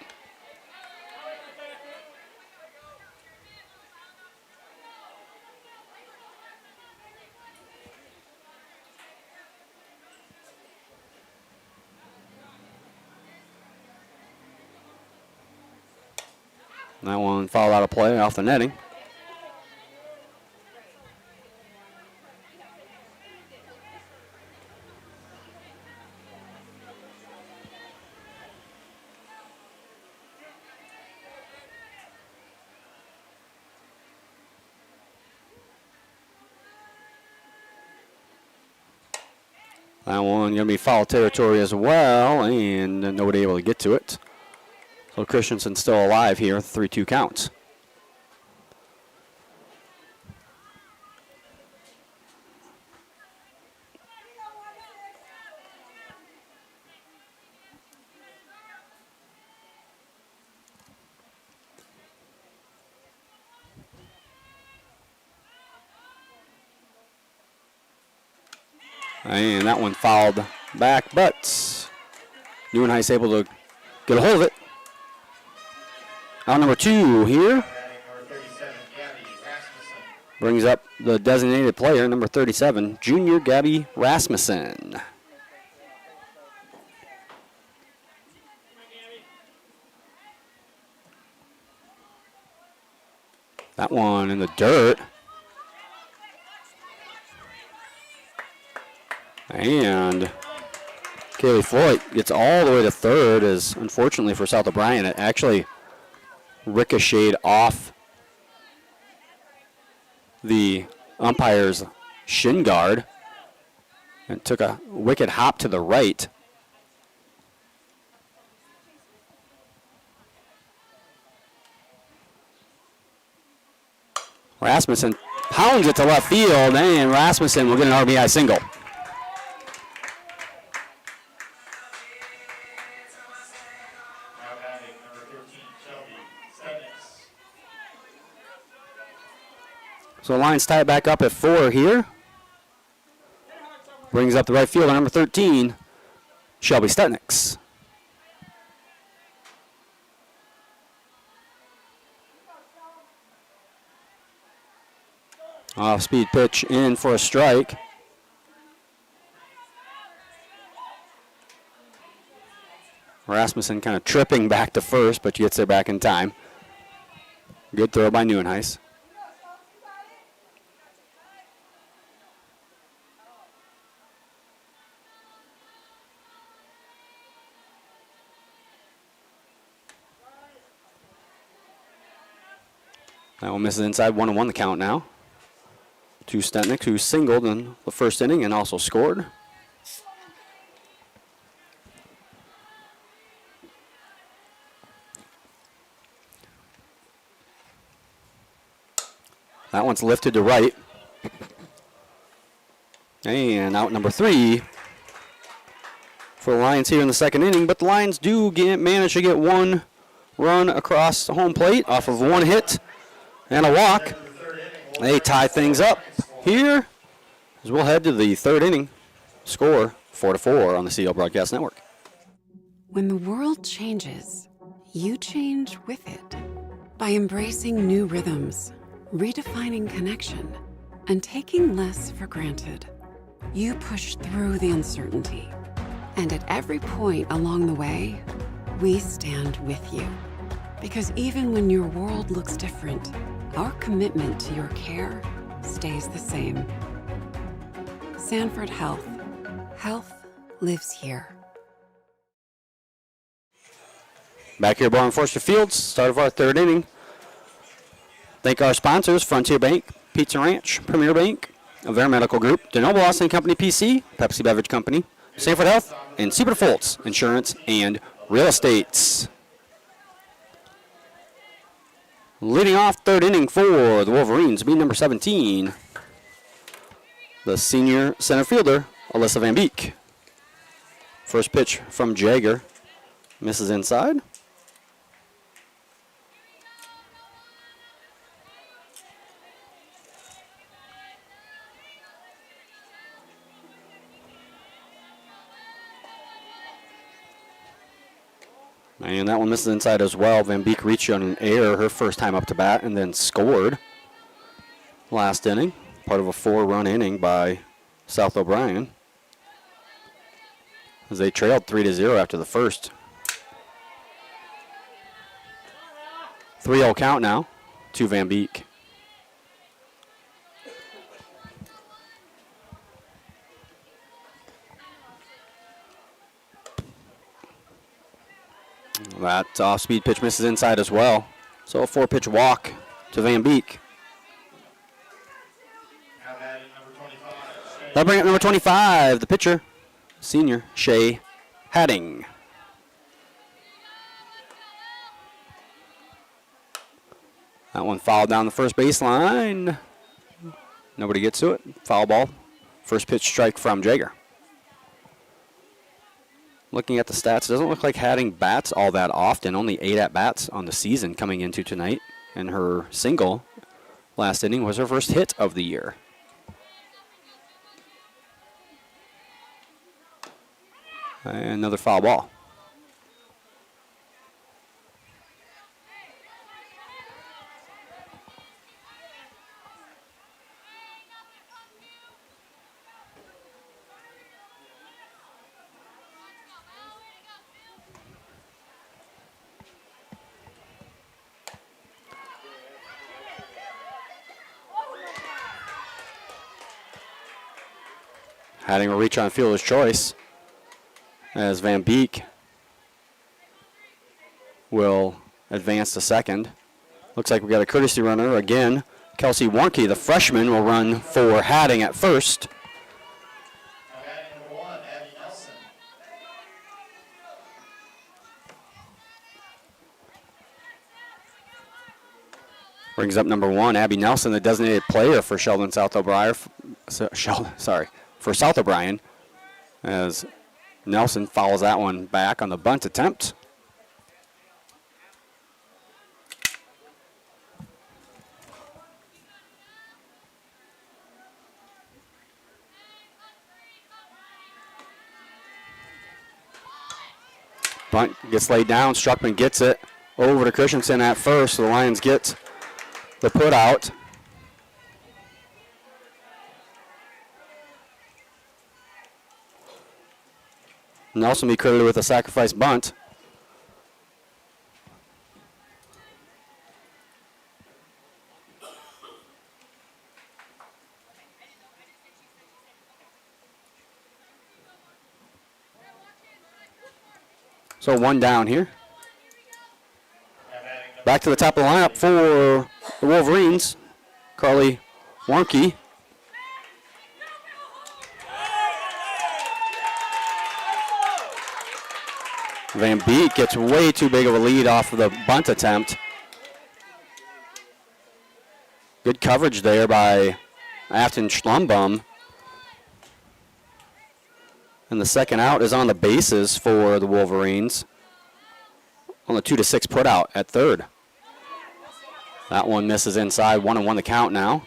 That one fouled out of play off the netting. That one going to be foul territory as well, and nobody able to get to it. So Christensen's still alive here, 3-2 counts. And that one fouled back, but Neuenhuis able to get a hold of it. Out number 2 here. Brings up the designated player, number 37, junior Gabby Rasmussen. That one in the dirt. And Kaylee Floyd gets all the way to third, as unfortunately for South O'Brien, it actually ricocheted off the umpire's shin guard and took a wicked hop to the right. Rasmussen pounds it to left field, and Rasmussen will get an RBI single. So the Lions tie it back up at 4 here. Brings up the right fielder, number 13, Shelby Stutniks. Off-speed pitch in for a strike. Rasmussen kind of tripping back to first, but gets there back in time. Good throw by Neuenhuis. That one misses inside, 1-1 the count now. To Stutniks, who singled in the first inning and also scored. That one's lifted to right. And out number 3 for the Lions here in the second inning. But the Lions do manage to get one run across the home plate off of one hit and a walk. They tie things up here as we'll head to the third inning. Score 4-4 on the CL Broadcast Network. When the world changes, you change with it. By embracing new rhythms, redefining connection, and taking less for granted, you push through the uncertainty. And at every point along the way, we stand with you. Because even when your world looks different, our commitment to your care stays the same. Sanford Health. Health lives here. Back here at Barn Forster Fields, start of our third inning. Thank our sponsors, Frontier Bank, Pizza Ranch, Premier Bank, Avera Medical Group, DeNoble Austin Company PC, Pepsi Beverage Company, Sanford Health, and Siebert Foltz Insurance and Real Estates. Leading off third inning for the Wolverines, being number 17, the senior center fielder, Alyssa Van Beek. First pitch from Jaeger. Misses inside. And that one misses inside as well. Van Beek reached on an error her first time up to bat and then scored last inning. Part of a 4-run inning by South O'Brien, as they trailed 3-0 after the first. 3-0 count now to Van Beek. That off-speed pitch misses inside as well. So a 4-pitch walk to Van Beek. They'll bring up number 25, the pitcher, senior, Shea Hadding. That one fouled down the first baseline. Nobody gets to it. Foul ball. First pitch strike from Jaeger. Looking at the stats, it doesn't look like Hadding bats all that often. Only 8 at-bats on the season coming into tonight. And her single last inning was her first hit of the year. And another foul ball. Hadding will reach on fielder's choice, as Van Beek will advance to second. Looks like we got a courtesy runner again. Kelsey Warnke, the freshman, will run for Hadding at first. Number 1, Abby Nelson. Brings up number 1, Abby Nelson, the designated player for Sheldon South O'Brien. For South O'Brien, as Nelson fouls that one back on the bunt attempt. Bunt gets laid down. Struckman gets it over to Christensen at first. So the Lions get the put out. Nelson be credited with a sacrifice bunt. So one down here. Back to the top of the lineup for the Wolverines, Carly Warnke. Van Beek gets way too big of a lead off of the bunt attempt. Good coverage there by Afton Schlumbum. And the second out is on the bases for the Wolverines on the 2-6 put out at third. That one misses inside, 1-1 the count now,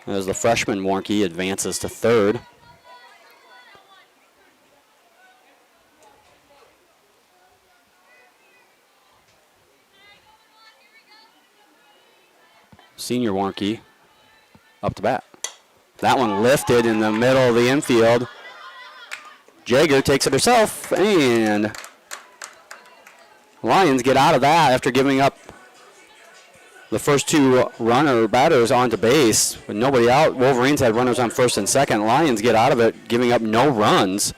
as the freshman Warnke advances to third. Senior Warnke up to bat. That one lifted in the middle of the infield. Jaeger takes it herself, and Lions get out of that after giving up the first 2 batters onto base with nobody out. Wolverines had runners on first and second. Lions get out of it, giving up no runs.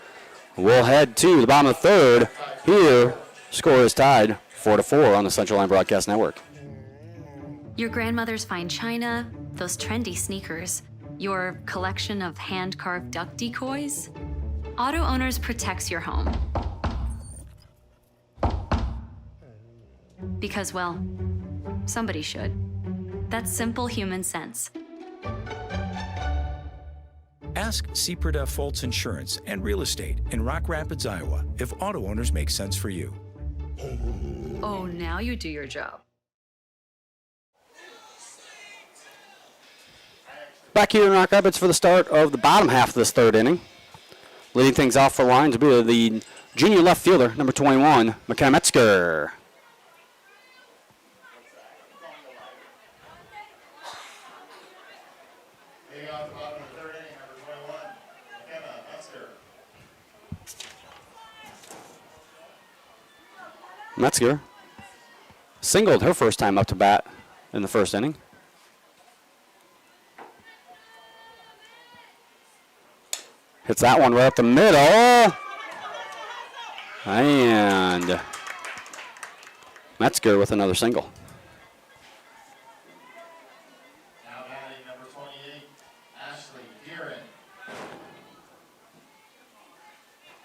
We'll head to the bottom of the third. Here, score is tied 4-4 on the Central Line Broadcast Network. Your grandmother's fine china, those trendy sneakers, your collection of hand-carved duck decoys. Auto Owners protects your home. Because, well, somebody should. That's simple human sense. Ask Seaperda Foltz Insurance and Real Estate in Rock Rapids, Iowa, if auto owners make sense for you. Oh, now you do your job. Back here in Rock Rapids for the start of the bottom half of this third inning. Leading things off for Lions will be the junior left fielder, number 21, McKenna Metzger. Leading off the bottom of the third inning, number 21, McKenna Metzger. Metzger singled her first time up to bat in the first inning. Hits that one right up the middle. And Metzger with another single. Now batting number 28, Ashley Deeren.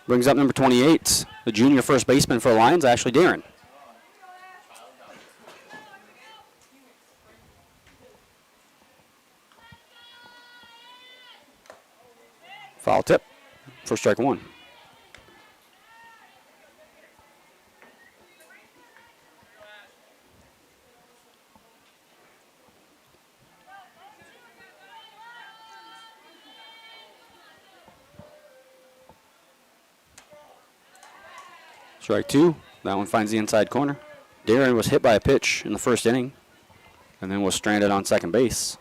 Brings up number 28, the junior first baseman for the Lions, Ashley Deeren. Foul tip for strike one. Strike two. That one finds the inside corner. Deeren was hit by a pitch in the first inning and then was stranded on second base.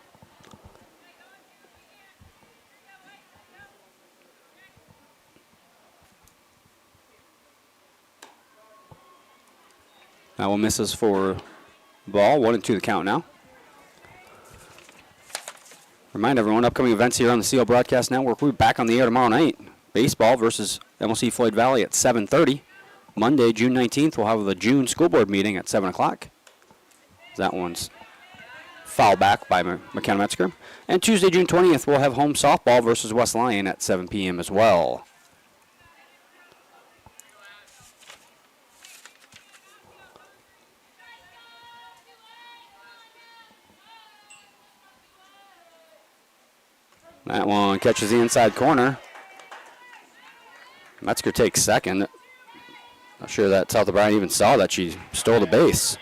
That one misses for ball. 1-2 the count now. Remind everyone, upcoming events here on the CO Broadcast Network. We'll be back on the air tomorrow night. Baseball versus MLC Floyd Valley at 7:30. Monday, June 19th, we'll have the June school board meeting at 7 o'clock. That one's foul back by McKenna Metzger. And Tuesday, June 20th, we'll have home softball versus West Lyon at 7 p.m. as well. That one catches the inside corner. Metzger takes second. Not sure that South O'Brien even saw that she stole the base.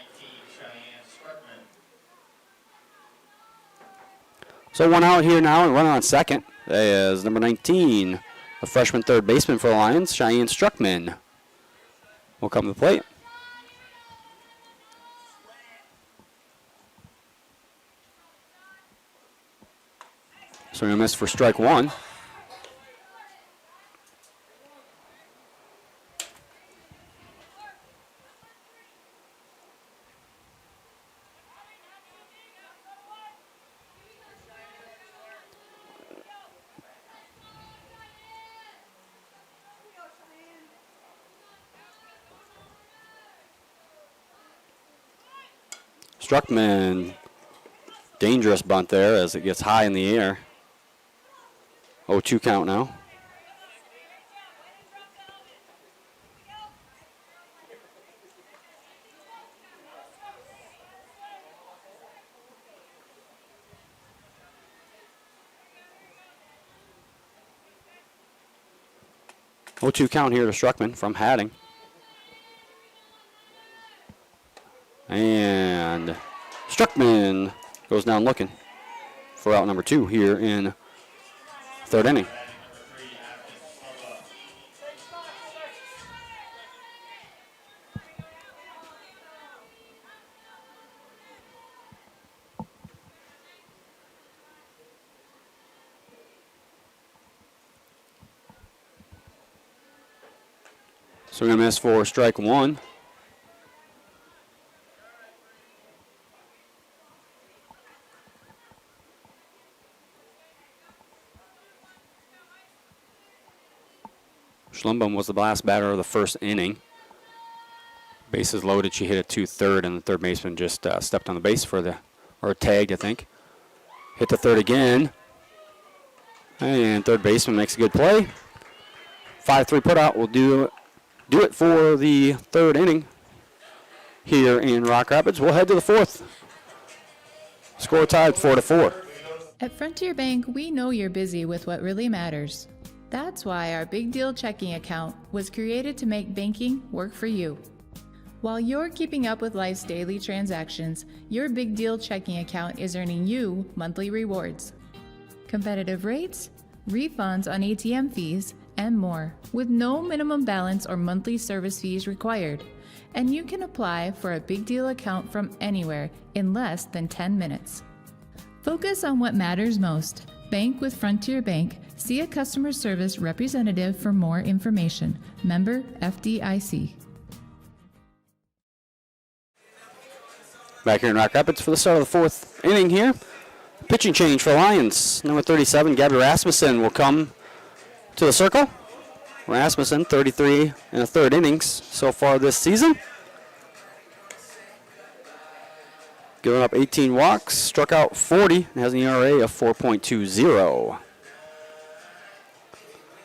So one out here now and running on second is number 19, the freshman third baseman for the Lions, Cheyenne Struckman, will come to the plate. So we miss for strike one. Struckman, dangerous bunt there as it gets high in the air. 0-2 count now. Oh, 2 count here to Struckman from Hadding. And Struckman goes down looking for out number 2 here in third inning. So we're going to miss for strike one. Schlimbum was the last batter of the first inning. Bases loaded. She hit a 2-3, and the third baseman just stepped on the base for the, or tagged, I think. Hit the third again. And third baseman makes a good play. 5-3 putout will do it for the third inning here in Rock Rapids. We'll head to the fourth. Score tied 4-4. At Frontier Bank, we know you're busy with what really matters. That's why our Big Deal checking account was created to make banking work for you. While you're keeping up with life's daily transactions, your Big Deal checking account is earning you monthly rewards. Competitive rates, refunds on ATM fees, and more, with no minimum balance or monthly service fees required. And you can apply for a Big Deal account from anywhere in less than 10 minutes. Focus on what matters most. Bank with Frontier Bank. See a customer service representative for more information. Member FDIC. Back here in Rock Rapids for the start of the fourth inning here. Pitching change for Lions. Number 37, Gabby Rasmussen will come to the circle. Rasmussen, 33 in the third innings so far this season. Giving up 18 walks, struck out 40, and has an ERA of 4.20.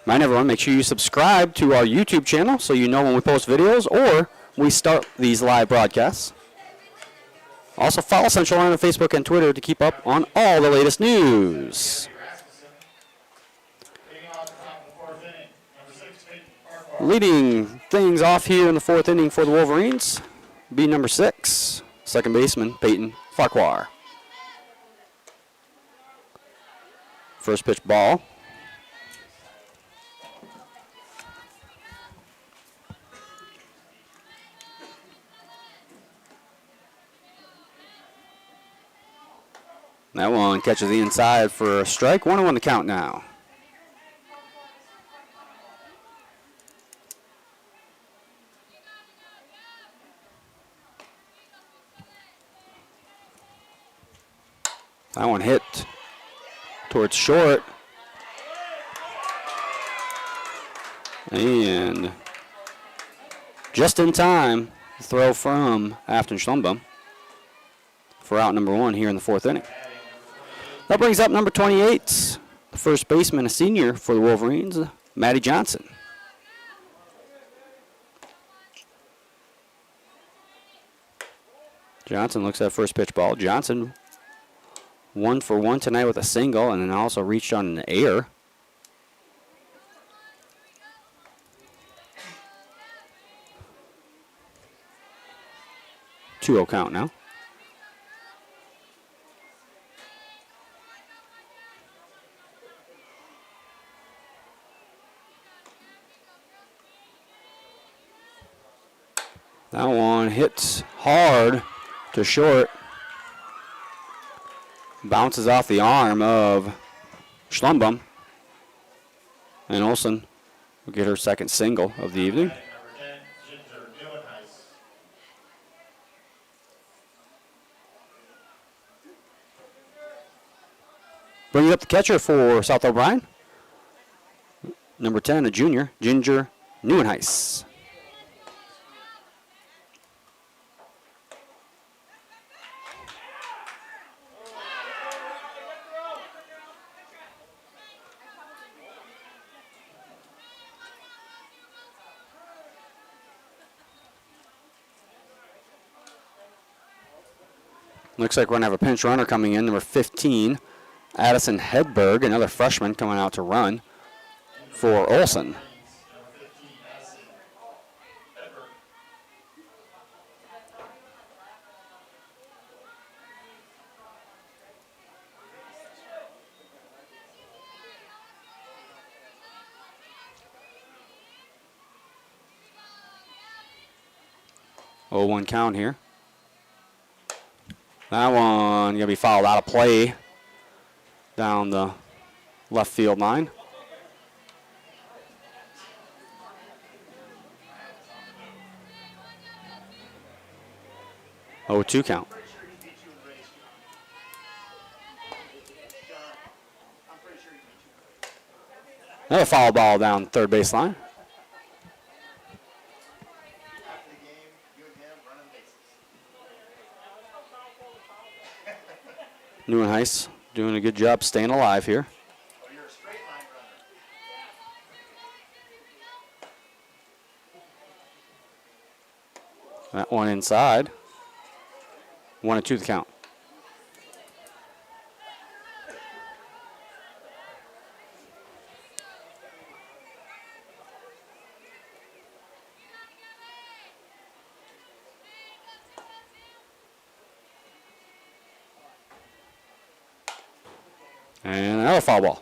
Mind everyone, make sure you subscribe to our YouTube channel so you know when we post videos or we start these live broadcasts. Also follow Central Lyon on Facebook and Twitter to keep up on all the latest news. Leading things off here in the fourth inning for the Wolverines, be number 6, second baseman Peyton Farquhar. First pitch ball. That one catches the inside for a strike. 1-1 the count now. That one hit towards short. And just in time, throw from Afton Schlumbum for out number 1 here in the fourth inning. That brings up number 28, the first baseman, a senior for the Wolverines, Maddie Johnson. Johnson looks at first pitch ball. Johnson 1 for 1 tonight with a single, and then also reached on an air. Two 2-0 count now. That one hits hard to short. Bounces off the arm of Schlumbum. And Olsen will get her second single of the evening. Bringing up the catcher for South O'Brien. Number 10, a junior, Ginger Neuenhuis. Looks like we're going to have a pinch runner coming in, number 15, Addison Hedberg, another freshman coming out to run for Olsen. Oh, 1 count here. That one going to be fouled out of play down the left field line. Oh, 2 count. Another foul ball down third baseline. Neuenhuis doing a good job staying alive here. That one inside. 1-2 the count. And another foul ball.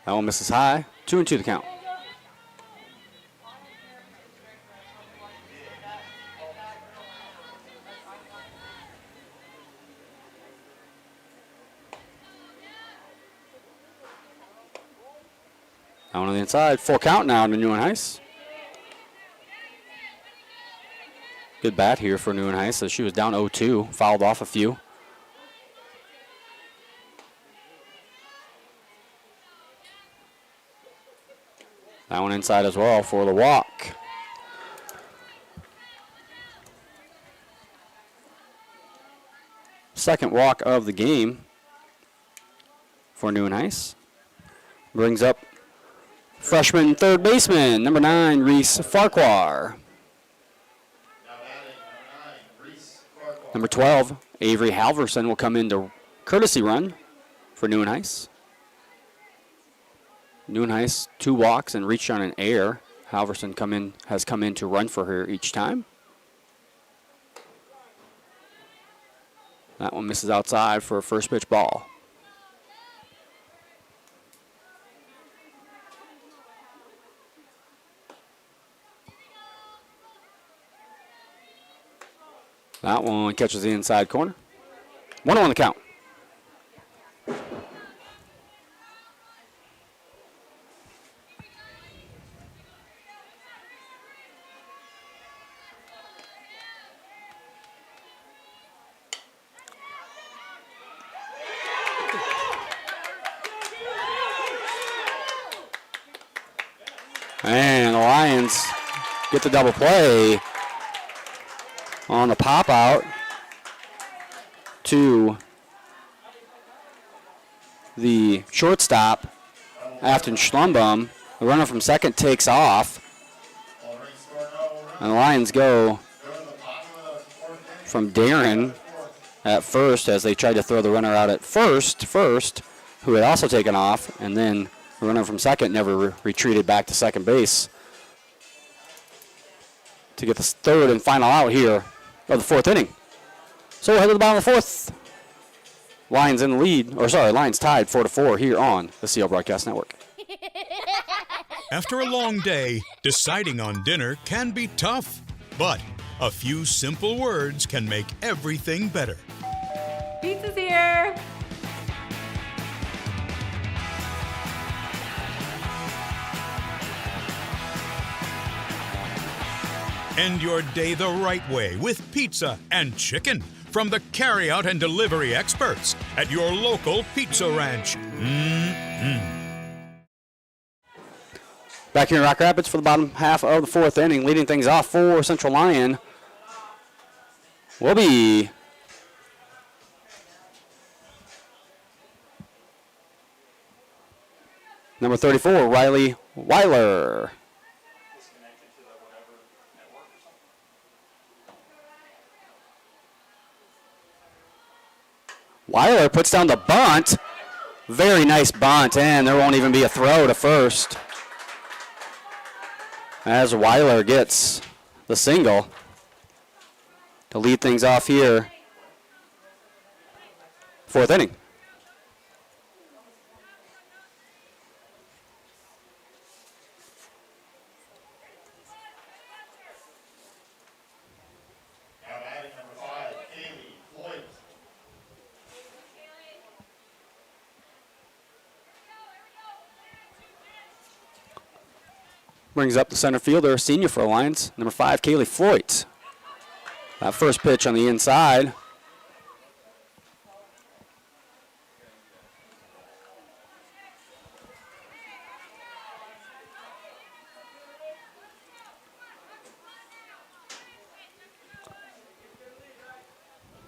That one misses high. 2-2 the count. That one on the inside. Full count now to Newman Heiss. Good bat here for Newman Heiss as she was down 0-2. Fouled off a few. That one inside as well for the walk. Second walk of the game for Newman Heiss. Brings up freshman third baseman, number 9, Reese Farquhar. Number 12, Avery Halverson will come into courtesy run for Newman Heiss. Newman Heiss, 2 walks and reached on an error. Halverson has come in to run for her each time. That one misses outside for a first pitch ball. That one catches the inside corner. 1-0 on the count. And the Lions get the double play on the pop out to the shortstop, Afton Schlumbum. The runner from second takes off. And the Lions go from Darren at first as they tried to throw the runner out at first, who had also taken off, and then the runner from second never retreated back to second base to get the third and final out here of the fourth inning. So we'll head to the bottom of the fourth. Lions in the lead, Lions tied 4-4 here on the CL Broadcast Network. After a long day, deciding on dinner can be tough, but a few simple words can make everything better. Pizza's here. End your day the right way with pizza and chicken from the carryout and delivery experts at your local Pizza Ranch. Back here in Rock Rapids for the bottom half of the fourth inning, leading things off for Central Lyon will be number 34, Riley Weiler. Weiler puts down the bunt. Very nice bunt, and there won't even be a throw to first as Weiler gets the single to lead things off here. Fourth inning. Brings up the center fielder, senior for the Lions, number 5, Kaylee Floyd. That first pitch on the inside.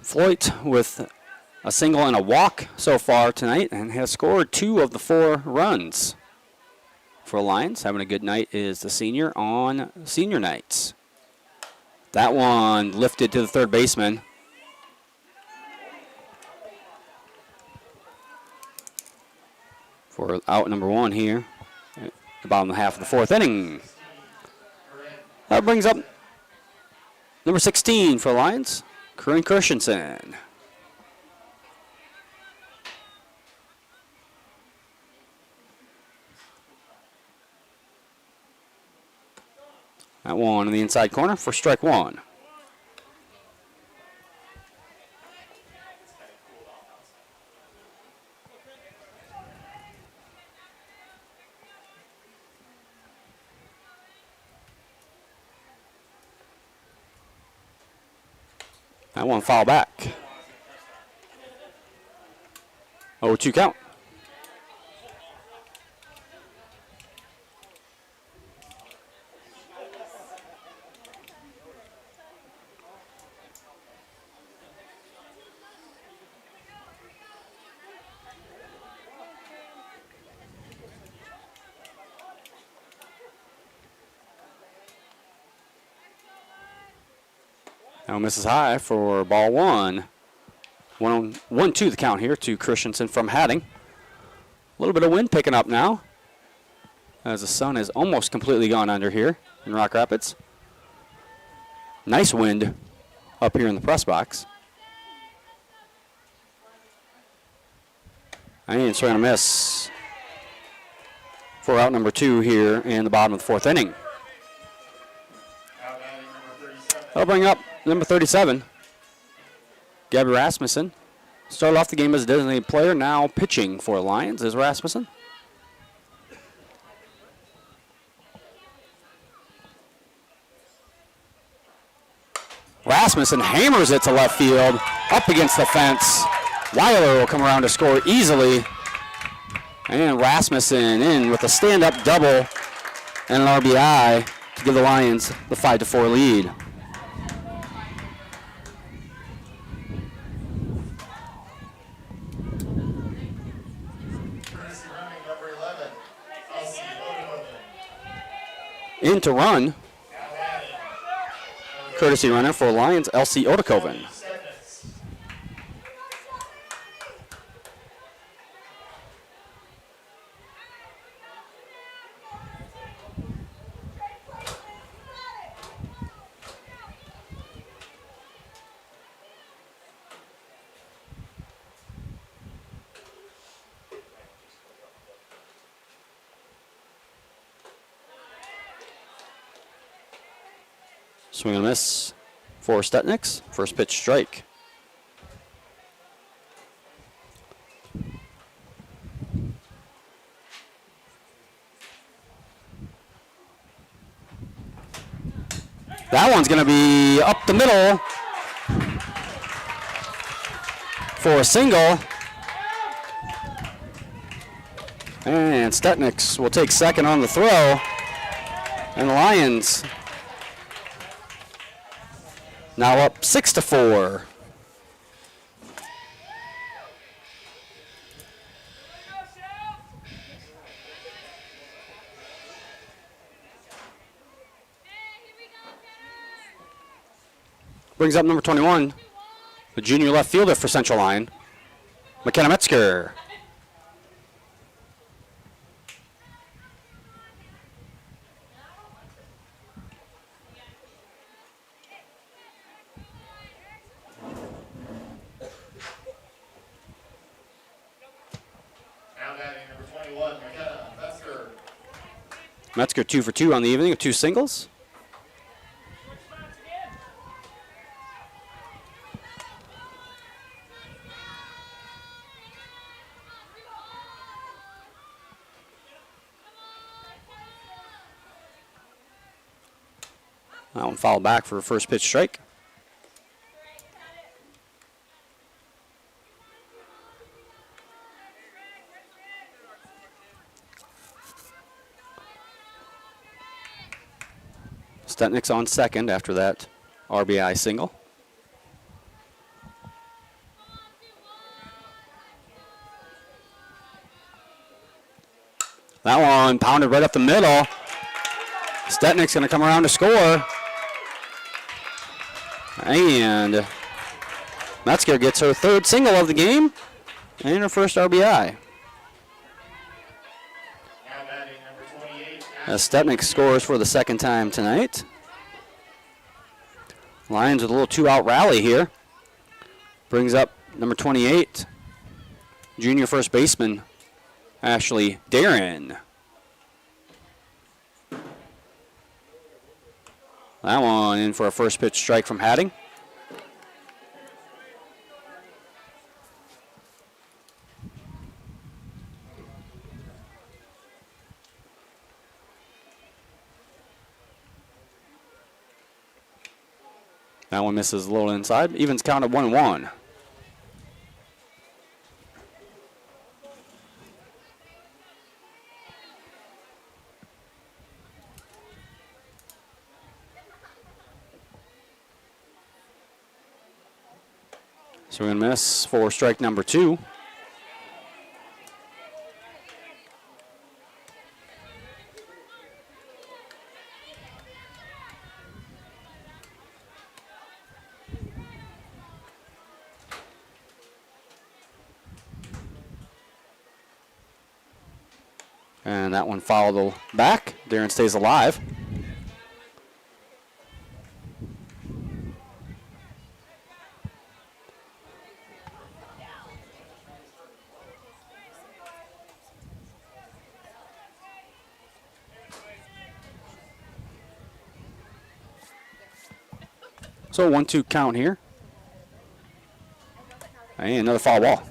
Floyd with a single and a walk so far tonight and has scored 2 of the 4 runs for the Lions. Having a good night is the senior on senior nights. That one lifted to the third baseman. For out number 1 here. At the bottom of the half of the 4th inning. That brings up number 16 for the Lions, Corinne Christensen. That one in the inside corner for strike 1. That one foul back. 0-2 count. Now misses high for ball 1. 1-2 the count here to Christensen from Hatting. A little bit of wind picking up now as the sun is almost completely gone under here in Rock Rapids. Nice wind up here in the press box. And swing and a miss for out number 2 here in the bottom of the 4th inning. I'll bring up number 37, Gabby Rasmussen. Started off the game as a designated player, now pitching for the Lions is Rasmussen. Rasmussen hammers it to left field, up against the fence. Weiler will come around to score easily. And Rasmussen in with a stand-up double and an RBI to give the Lions the 5-4 lead. In to run, courtesy runner for Lions, Elsie Odekoven. Swing and a miss for Stutniks. First pitch strike. That one's going to be up the middle for a single. And Stutniks will take second on the throw. And the Lions now up 6-4. Brings up number 21, the junior left fielder for Central Lyon, McKenna Metzger. Metzger 2 for 2 on the evening with 2 singles. That one fouled back for a first pitch strike. Stutniks on second after that RBI single. That one pounded right up the middle. Stetnick's going to come around to score. And Metzger gets her third single of the game and her first RBI. As Stetnick scores for the second time tonight. Lions with a little two-out rally here. Brings up number 28, junior first baseman, Ashley Darren. That one in for a first pitch strike from Hadding. That one misses a little inside. Evens count at 1-1. So we're going to miss for strike number 2. And that one fouled back. Darren stays alive. So 1-2 count here. And another foul ball.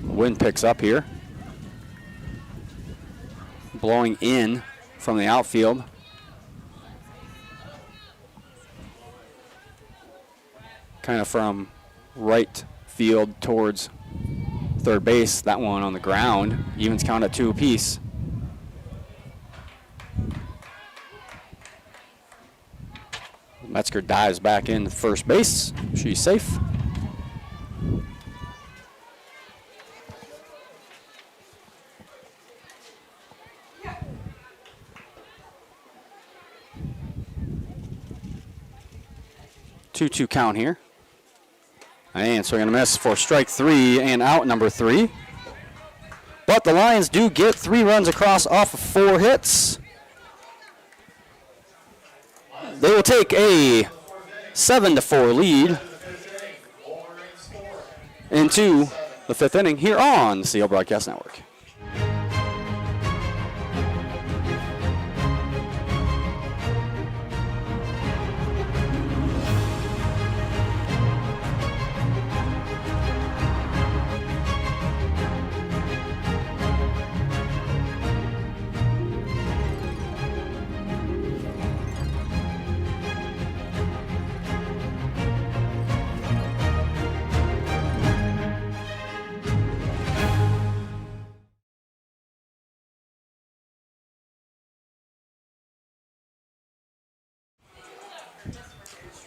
Wind picks up here. Blowing in from the outfield. Kind of from right field towards third base. That one on the ground. Evens count at 2 apiece. Metzger dives back into first base. She's safe. Two count here. And so we're going to miss for strike 3 and out number 3. But the Lions do get 3 runs across off of 4 hits. They will take a 7-4 lead into the 5th inning here on the CL Broadcast Network.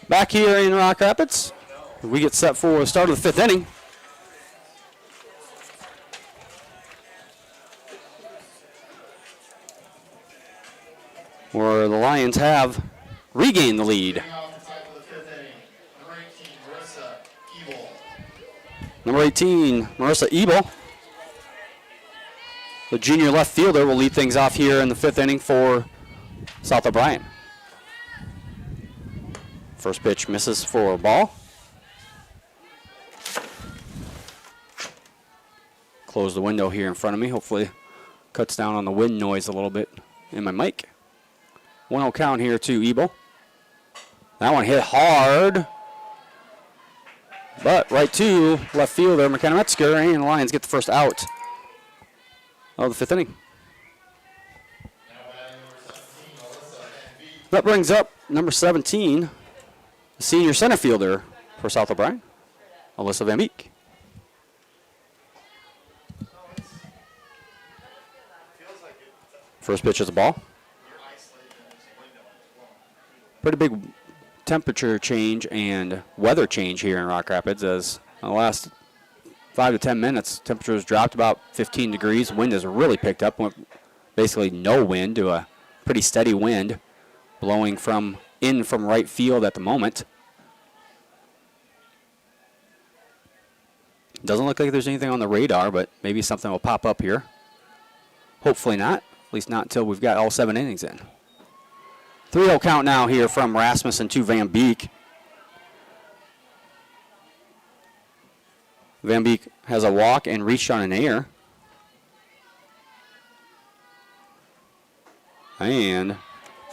Back here in Rock Rapids, we get set for the start of the 5th inning. Where the Lions have regained the lead. Number 18, Marissa Ebel. The junior left fielder will lead things off here in the 5th inning for South O'Brien. First pitch misses for a ball. Close the window here in front of me. Hopefully cuts down on the wind noise a little bit in my mic. 1-0 count here to Ebel. That one hit hard. But right to left fielder McKenna Metzger, and the Lions get the first out of the 5th inning. That brings up number 17. The senior center fielder for South O'Brien, Alyssa Van Beek. First pitch is a ball. Pretty big temperature change and weather change here in Rock Rapids, as the last 5 to 10 minutes. Temperatures dropped about 15 degrees. Wind has really picked up. Went basically no wind to a pretty steady wind blowing from right field at the moment. Doesn't look like there's anything on the radar, but maybe something will pop up here. Hopefully not. At least not until we've got all 7 innings in. 3-0 count now here from Rasmussen to Van Beek. Van Beek has a walk and reached on an error. And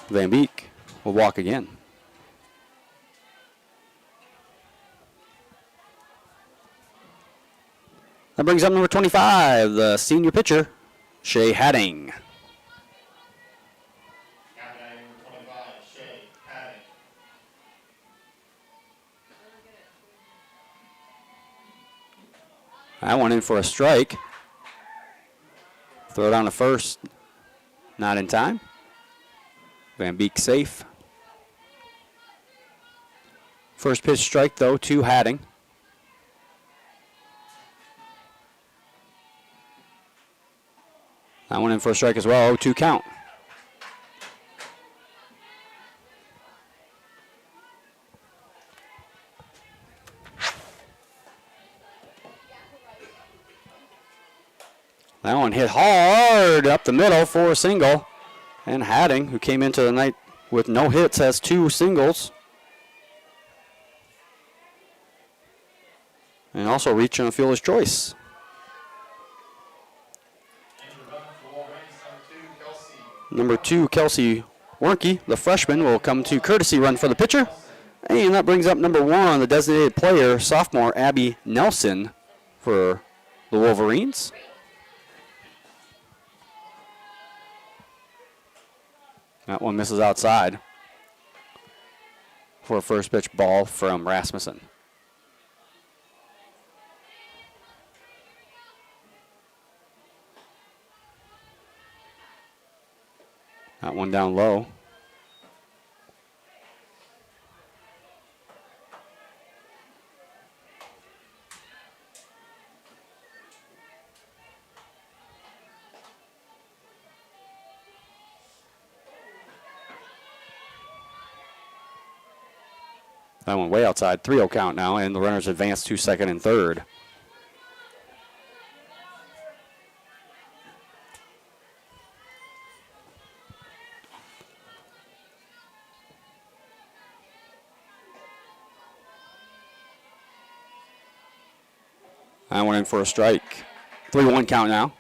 Van Beek will walk again. That brings up number 25, the senior pitcher, Shea Hadding. That one in for a strike. Throw it on to first. Not in time. Van Beek safe. First pitch strike, though, to Hadding. That one in for a strike as well. 0-2 count. That one hit hard up the middle for a single. And Hadding, who came into the night with no hits, has 2 singles. And also reaching a fielder's choice. Number 2, Kelsey Warnke, the freshman, will come to courtesy run for the pitcher. And that brings up number 1, the designated player, sophomore Abby Nelson for the Wolverines. That one misses outside for a first pitch ball from Rasmussen. That one down low. That one way outside. 3-0 count now, and the runners advance to second and third. That one in for a strike. 3-1 count now.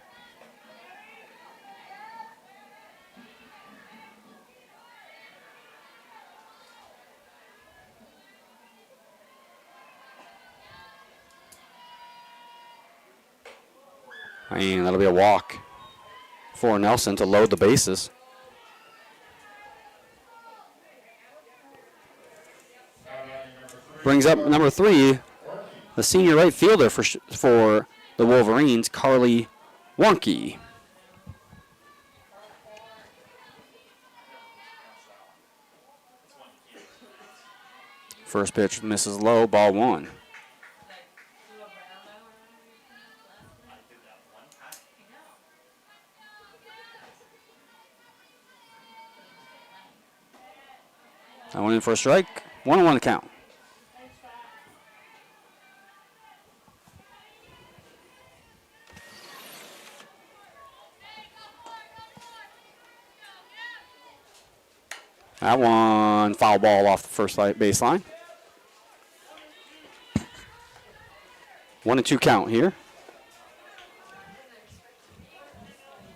And that'll be a walk for Nelson to load the bases. Brings up number 3, the senior right fielder for the Wolverines, Carly Warnke. First pitch misses low, ball 1. That one in for a strike. 1-1 to count. That one foul ball off the first baseline. 1-2 count here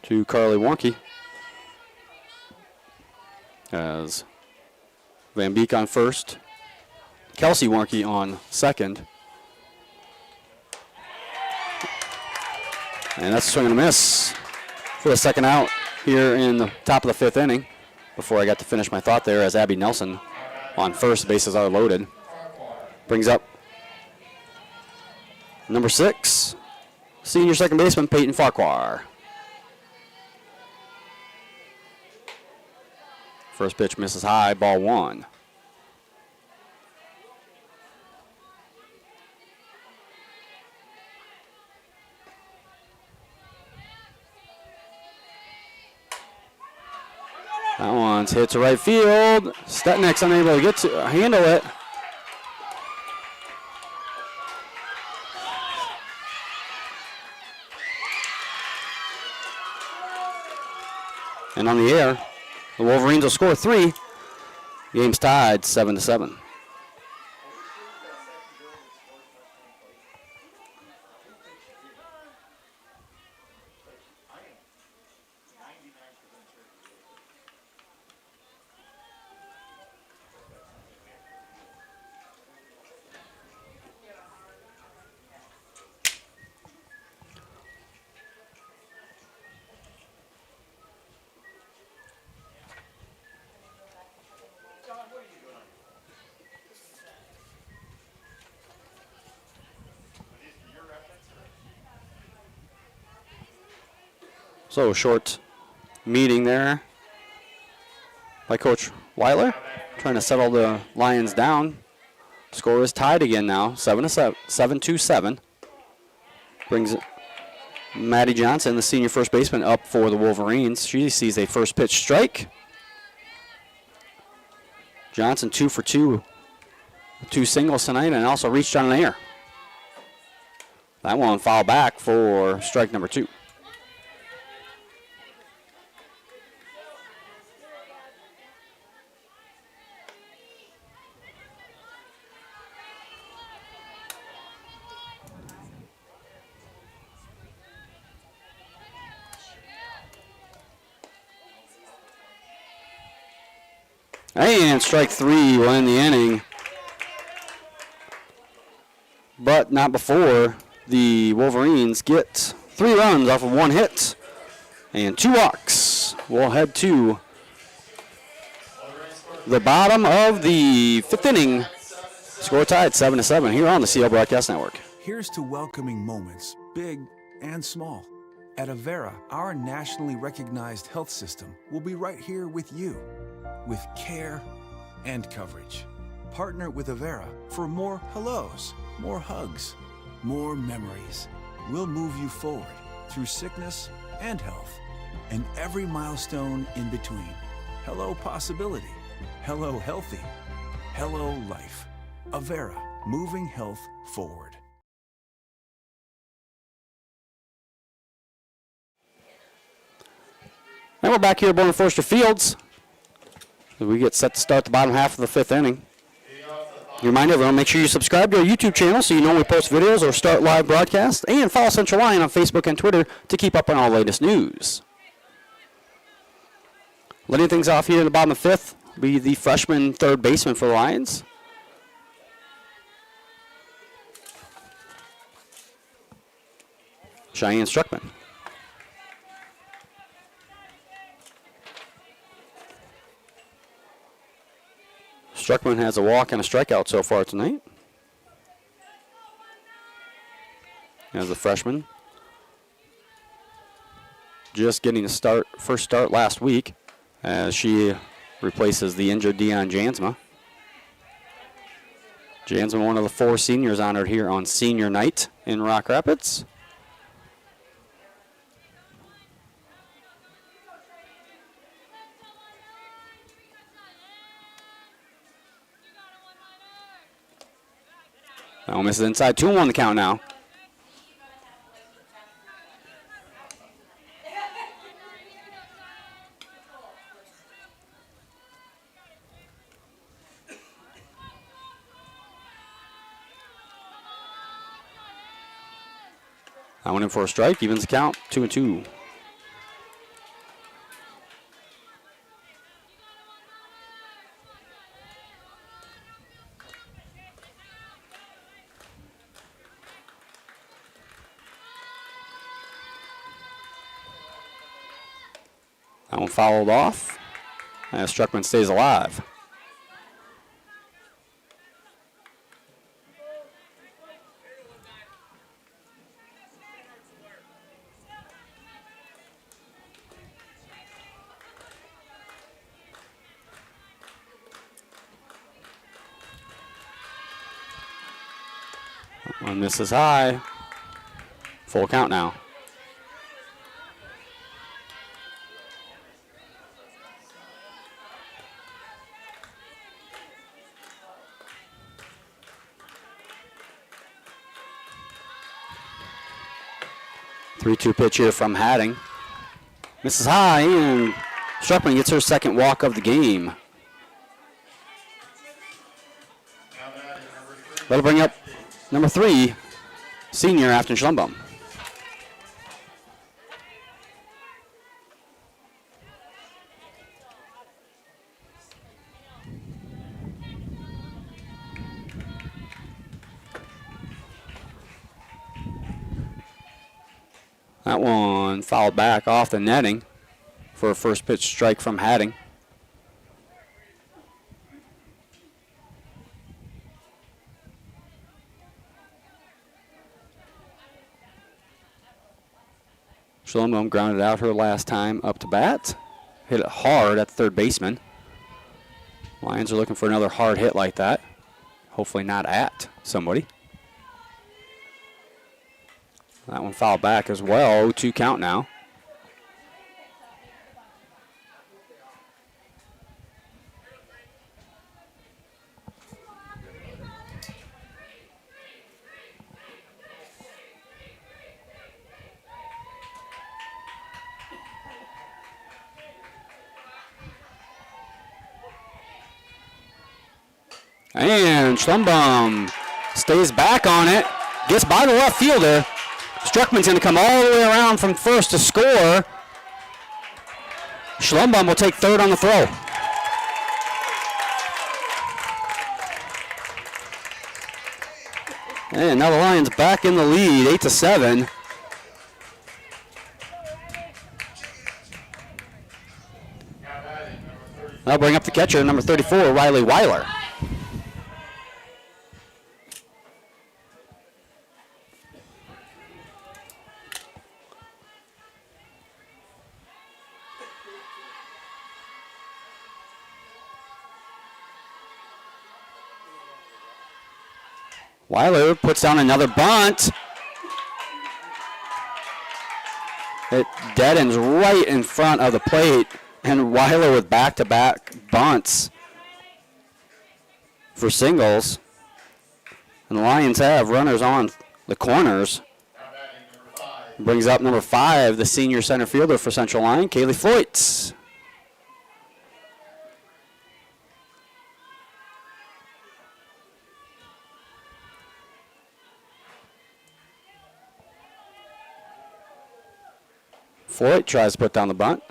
to Carly Warnke. As Van Beek on first, Kelsey Warnke on second. And that's a swing and a miss for the second out here in the top of the 5th inning. Before I got to finish my thought there, as Abby Nelson on first, bases are loaded. Brings up number 6, senior second baseman Peyton Farquhar. First pitch misses high, ball 1. That one's hit to right field. Stetnick's unable to get to handle it. And on the air, the Wolverines will score 3. Game's tied 7-7. So short meeting there by Coach Weiler, trying to settle the Lions down. Score is tied again now, 7-7. Brings Maddie Johnson, the senior first baseman, up for the Wolverines. She sees a first pitch strike. Johnson 2 for 2, 2 singles tonight, and also reached on an air. That one foul back for strike number 2. And strike 3 will end the inning. But not before the Wolverines get 3 runs off of 1 hit and 2 walks. We'll head to the bottom of the 5th inning. Score tied 7-7 here on the CL Broadcast Network. Here's to welcoming moments, big and small. At Avera, our nationally recognized health system will be right here with you, with care and coverage. Partner with Avera for more hellos, more hugs, more memories. We'll move you forward through sickness and health, and every milestone in between. Hello possibility, hello healthy, hello life. Avera, moving health forward. And we're back here at Born Forster Fields. We get set to start the bottom half of the 5th inning. Remind everyone, make sure you subscribe to our YouTube channel so you know when we post videos or start live broadcasts, and follow Central Lyon on Facebook and Twitter to keep up on all the latest news. Letting things off here in the bottom of 5th will be the freshman third baseman for the Lions. Cheyenne Struckman. Struckman has a walk and a strikeout so far tonight. As a freshman. Just getting a first start last week as she replaces the injured Dion Jansma. Jansma, one of the 4 seniors honored here on senior night in Rock Rapids. That one misses inside. 2-1 the count now. That one in for a strike. Evens the count. 2-2. That one fouled off, as Struckman stays alive. That one misses high. Full count now. 3-2 pitch here from Hadding. Misses high, and Struckman gets her second walk of the game. That'll bring up number 3, senior Afton Schlumbaum. That one fouled back off the netting for a first pitch strike from Hadding. Schlumbaum grounded out her last time up to bat. Hit it hard at the third baseman. Lions are looking for another hard hit like that. Hopefully not at somebody. That one fouled back as well. 0-2 count now. And Schlumbaum stays back on it. Gets by the left fielder. Struckman's going to come all the way around from first to score. Schlumbaum will take third on the throw. And now the Lions back in the lead, 8-7. That'll bring up the catcher, number 34, Riley Weiler. Weiler puts down another bunt. It deadens right in front of the plate, and Weiler with back-to-back bunts for singles. And the Lions have runners on the corners. Brings up number 5, the senior center fielder for Central Lyon, Kaylee Floyts. Floyd tries to put down the bunt.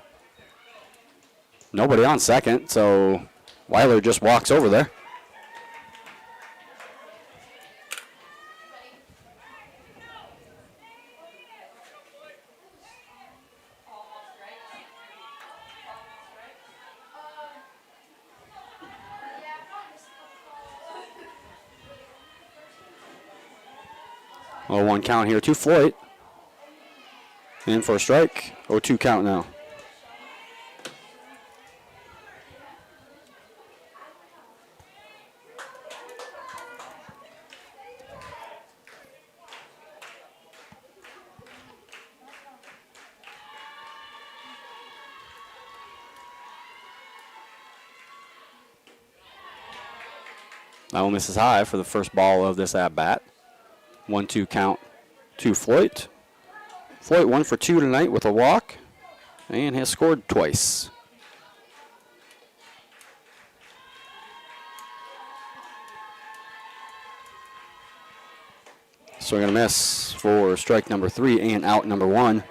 Nobody on second, so Weiler just walks over there. Oh, 1 count here to Floyd. In for a strike. 0-2 count now. That one misses high for the first ball of this at-bat. 1-2 count to Floyd. Floyd 1 for 2 tonight with a walk and has scored twice. Swing and a miss for strike number 3 and out number 1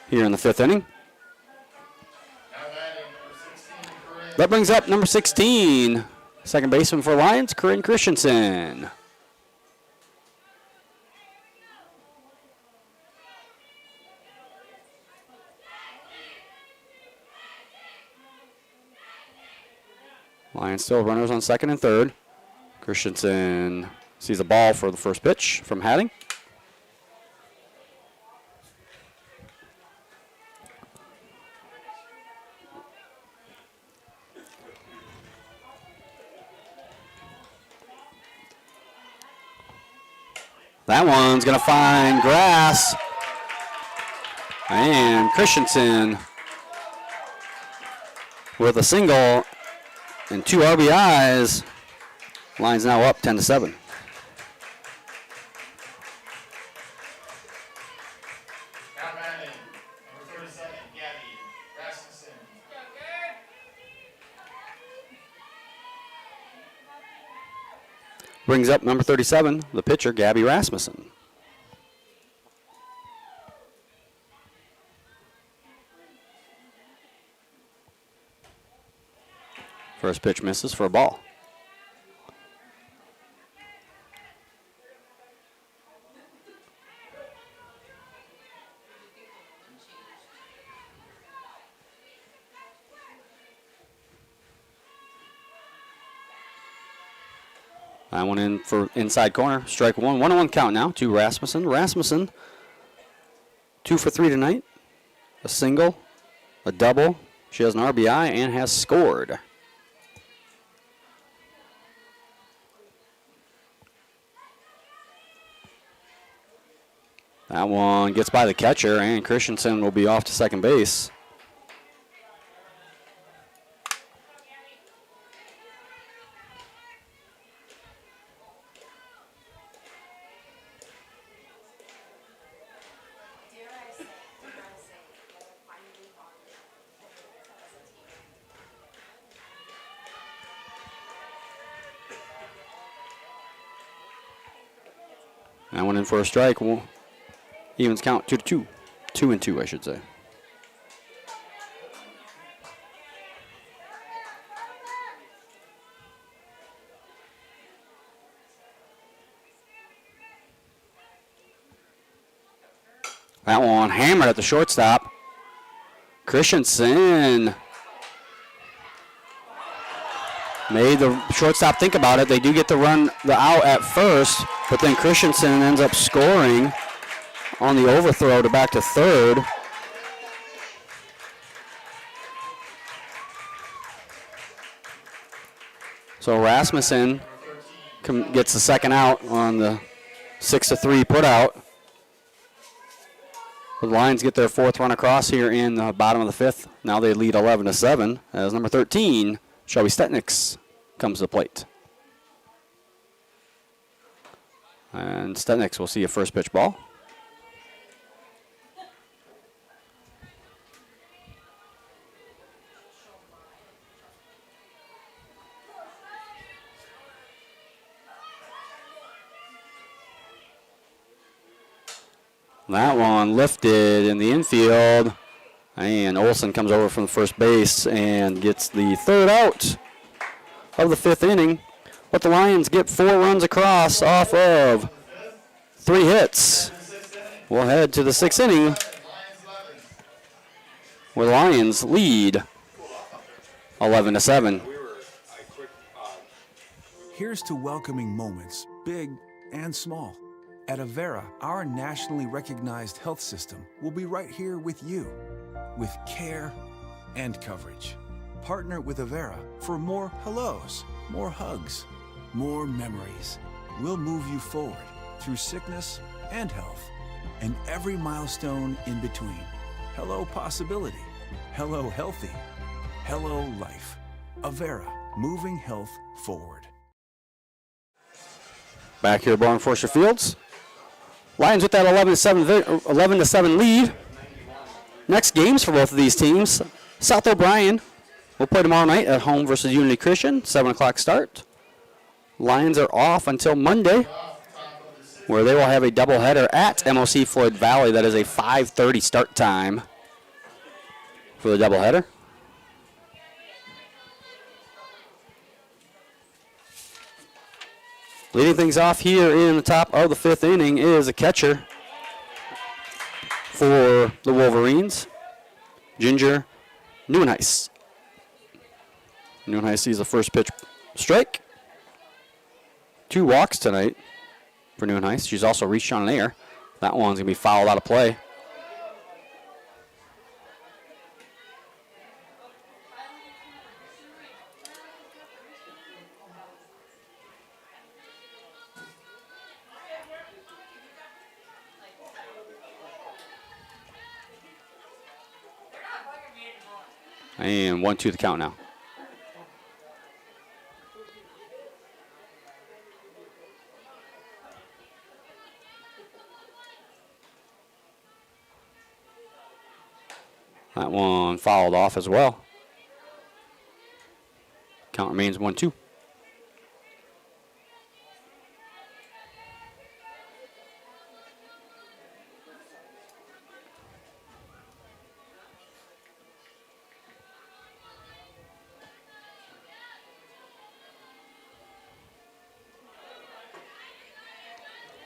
here in the 5th inning. That brings up number 16, second baseman for Lions, Corinne Christensen. Lions still runners on second and third. Christensen sees a ball for the first pitch from Hadding. That one's going to find grass. And Christensen with a single and 2 RBIs. Lions now up 10-7. Brings up number 37, the pitcher, Gabby Rasmussen. First pitch misses for a ball. That one in for inside corner. Strike one. 1-1 count now to Rasmussen. Rasmussen, 2 for 3 tonight. A single, a double. She has an RBI and has scored. That one gets by the catcher, and Christensen will be off to second base. That one in for a strike. Evens count 2-2. 2-2, I should say. That one hammered at the shortstop. Christensen made the shortstop think about it. They do get the out at first, but then Christensen ends up scoring on the overthrow to back to third. So Rasmussen gets the second out on the 6-3 put out. The Lions get their fourth run across here in the bottom of the fifth. Now they lead 11-7 as number 13, Shelby Stetniks, comes to the plate. And Stetniks will see a first pitch ball. That one lifted in the infield, and Olsen comes over from first base and gets the third out of the fifth inning. But the Lions get 4 runs across off of 3 hits. We'll head to the 6th inning, where the Lions lead 11-7. Here's to welcoming moments, big and small. At Avera, our nationally recognized health system will be right here with you, with care and coverage. Partner with Avera for more hellos, more hugs, more memories. We'll move you forward through sickness and health, and every milestone in between. Hello possibility, hello healthy, hello life. Avera, moving health forward. Back here at Barn Forster Fields. Lions with that 11-7 lead. Next games for both of these teams. South O'Brien will play tomorrow night at home versus Unity Christian, 7 o'clock start. Lions are off until Monday, where they will have a doubleheader at MOC Floyd Valley. That is a 5:30 start time for the doubleheader. Leading things off here in the top of the 5th inning is a catcher for the Wolverines, Ginger Neuenhuis. Neuenhuis sees the first pitch strike. 2 walks tonight for Neuenhuis. She's also reached on an air. That one's going to be fouled out of play. And 1-2 the count now. That one fouled off as well. Count remains 1-2.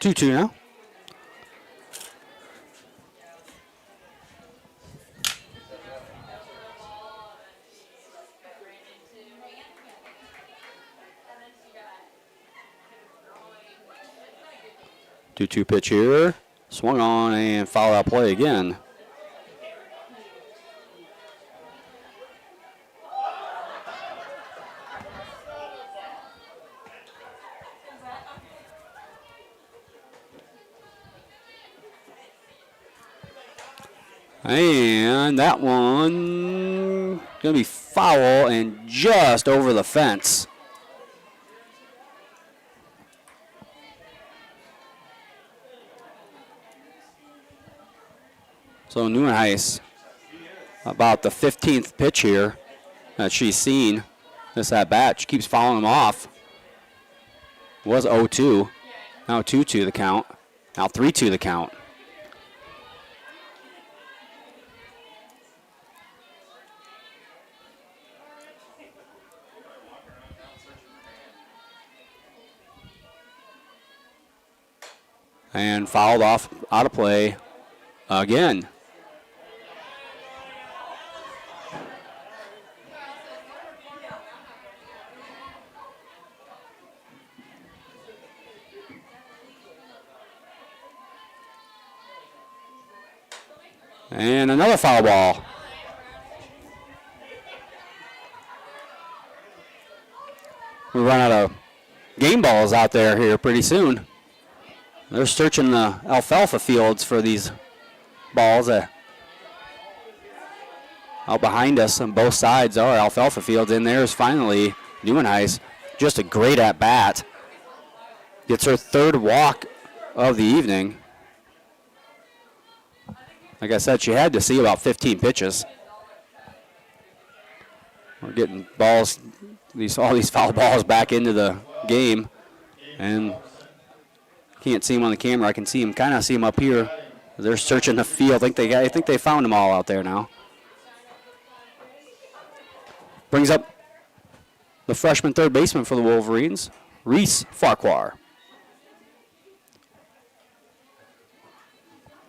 2-2 now. Two pitch here. Swung on and foul out play again. And that one going to be foul and just over the fence. So Neuenhuis, about the 15th pitch here that she's seen this at bat. She keeps fouling him off. Was 0-2. Now 2-2 the count. Now 3-2 the count. And fouled off out of play again. And another foul ball. We run out of game balls out there here pretty soon. They're searching the alfalfa fields for these balls. Out behind us on both sides are alfalfa fields. And there's finally Neuenhuis. Just a great at-bat. Gets her third walk of the evening. Like I said, she had to see about 15 pitches. We're getting balls, all these foul balls back into the game. And can't see them on the camera. I can see them, kind of see them up here. They're searching the field. I think they found them all out there now. Brings up the freshman third baseman for the Wolverines, Reese Farquhar.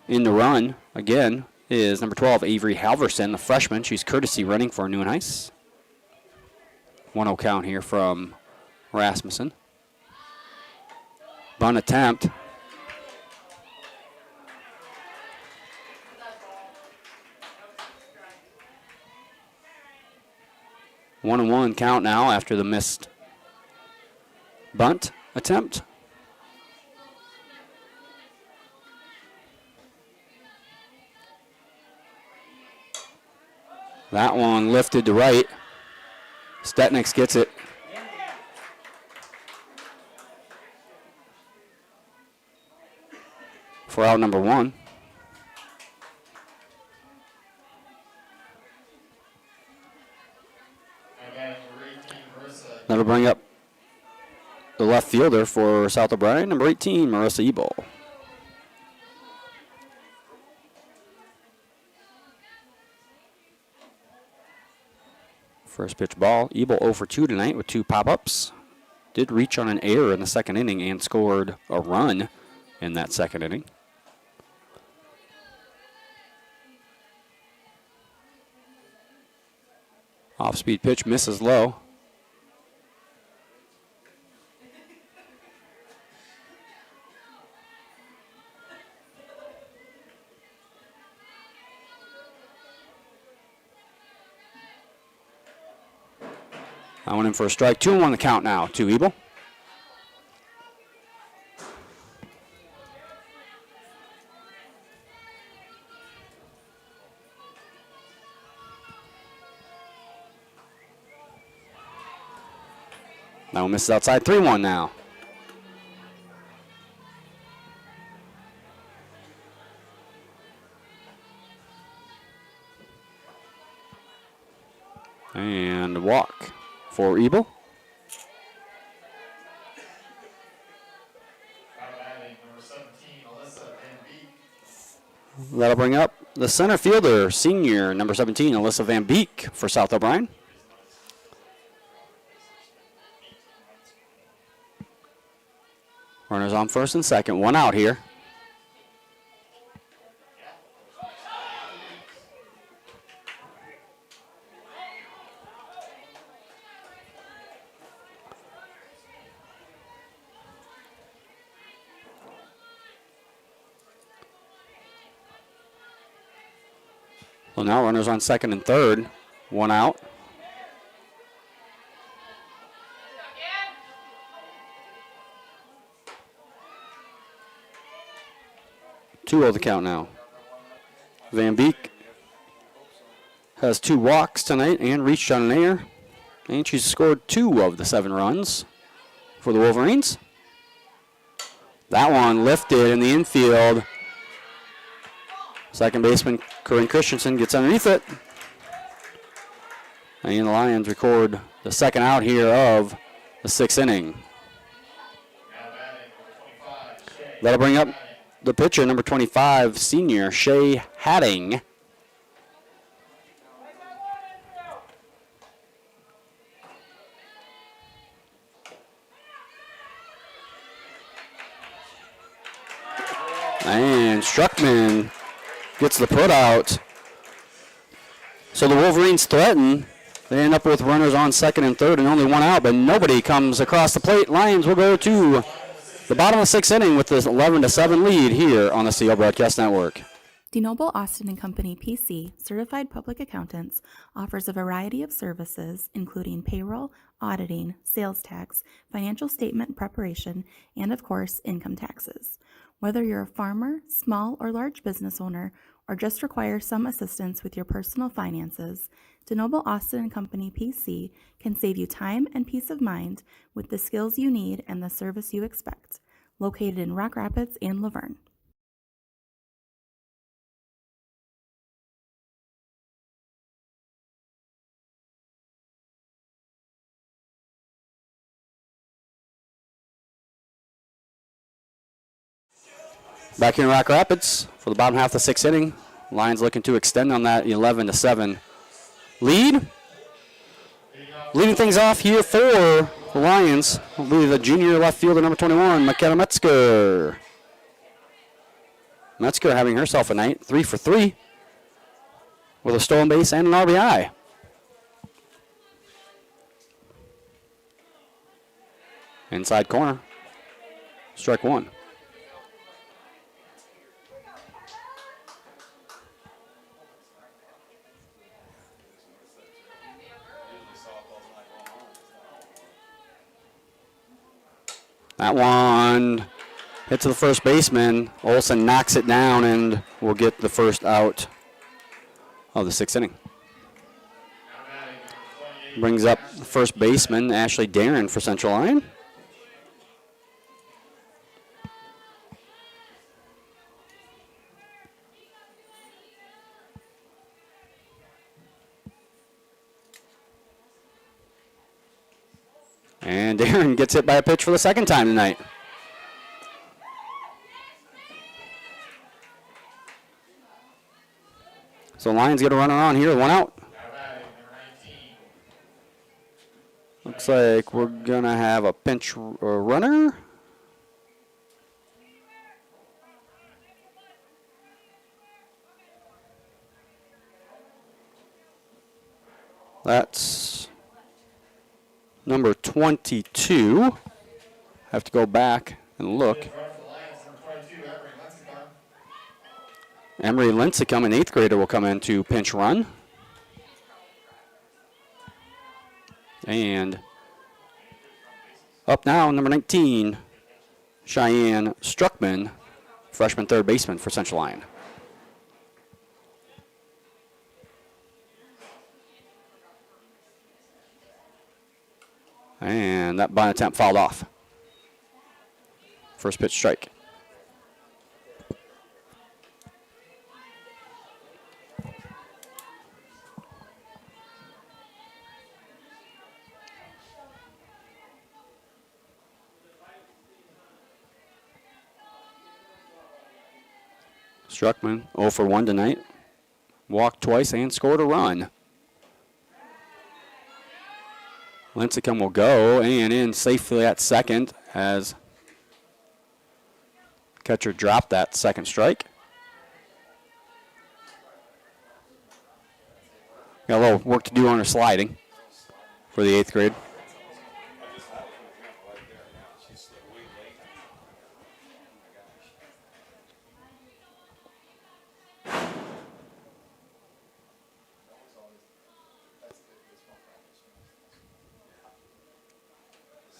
In the run, again, is number 12, Avery Halverson, the freshman. She's courtesy running for Neuenhuis. 1-0 count here from Rasmussen. Bunt attempt. One and one count now after the missed bunt attempt. That one lifted to right. Stetniks gets it. For out number one. That'll bring up the left fielder for South O'Brien, number 18, Marissa Ebel. First pitch ball. Ebel 0 for 2 tonight with 2 pop-ups. Did reach on an error in the second inning and scored a run in that second inning. Off-speed pitch misses low. I went in for a strike. 2-1 the count now to Ebel. That one misses outside. 3-1 now. And walk for Ebel. That'll bring up the center fielder, senior, number 17, Alyssa Van Beek for South O'Brien. Runners on first and second. One out here. Well, now runners on second and third. One out. Two of the count now. Van Beek has 2 walks tonight and reached on an air. And she's scored 2 of the 7 runs for the Wolverines. That one lifted in the infield. Second baseman Corinne Christensen gets underneath it. And the Lions record the second out here of the 6th inning. That'll bring up the pitcher, number 25, senior Shay Hatting. And Struckman gets the put out. So the Wolverines threaten. They end up with runners on second and third and only one out, but nobody comes across the plate. Lions will go to the bottom of the 6th inning with this 11-7 lead here on the CL Broadcast Network. DeNoble Austin & Company PC, certified public accountants, offers a variety of services including payroll, auditing, sales tax, financial statement preparation, and of course, income taxes. Whether you're a farmer, small or large business owner, or just require some assistance with your personal finances, DeNoble Austin & Company PC can save you time and peace of mind with the skills you need and the service you expect. Located in Rock Rapids and Laverne. Back here in Rock Rapids for the bottom half of the 6th inning. Lions looking to extend on that 11-7 lead. Leading things off here for the Lions will be the junior left fielder, number 21, McKenna Metzger. Metzger having herself a night, 3 for 3 with a stolen base and an RBI. Inside corner, strike 1. That one hit to the first baseman. Olsen knocks it down and will get the first out of the 6th inning. Brings up the first baseman, Ashley Darren, for Central Lyon. And Darren gets hit by a pitch for the second time tonight. So Lions get a runner on here, 1 out. Looks like we're going to have a pinch runner. That's number 22. Have to go back and look. Emery Lincecum, an 8th grader, will come in to pinch run. And up now, number 19, Cheyenne Struckman, freshman 3rd baseman for Central Lyon. And that bunt attempt fouled off. First pitch strike. Struckman 0 for 1 tonight. Walked twice and scored a run. Lincecum will go and in safely at second as Catcher dropped that second strike. Got a little work to do on her sliding for the 8th grade.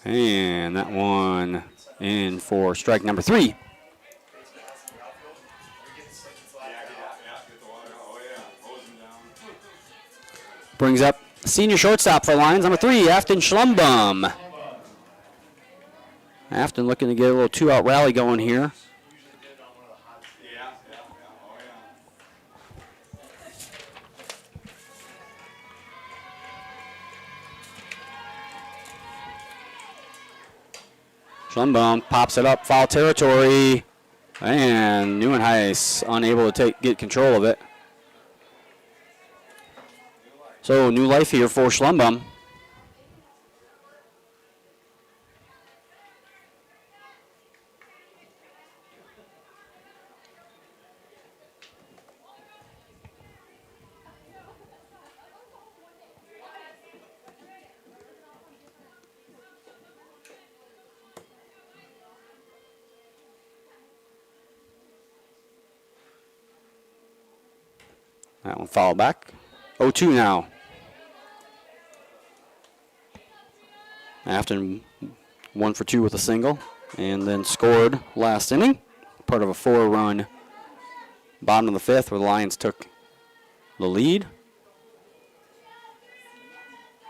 And that one in for strike number 3. Brings up senior shortstop for Lions, number 3, Afton Schlumbum. Afton looking to get a little 2-out rally going here. Schlumbum pops it up, foul territory, and Neuenhuis unable to get control of it. So new life here for Schlumbum. That one fouled back. 0-2 now. Afton 1 for 2 with a single and then scored last inning. Part of a 4-run bottom of the 5th where the Lions took the lead.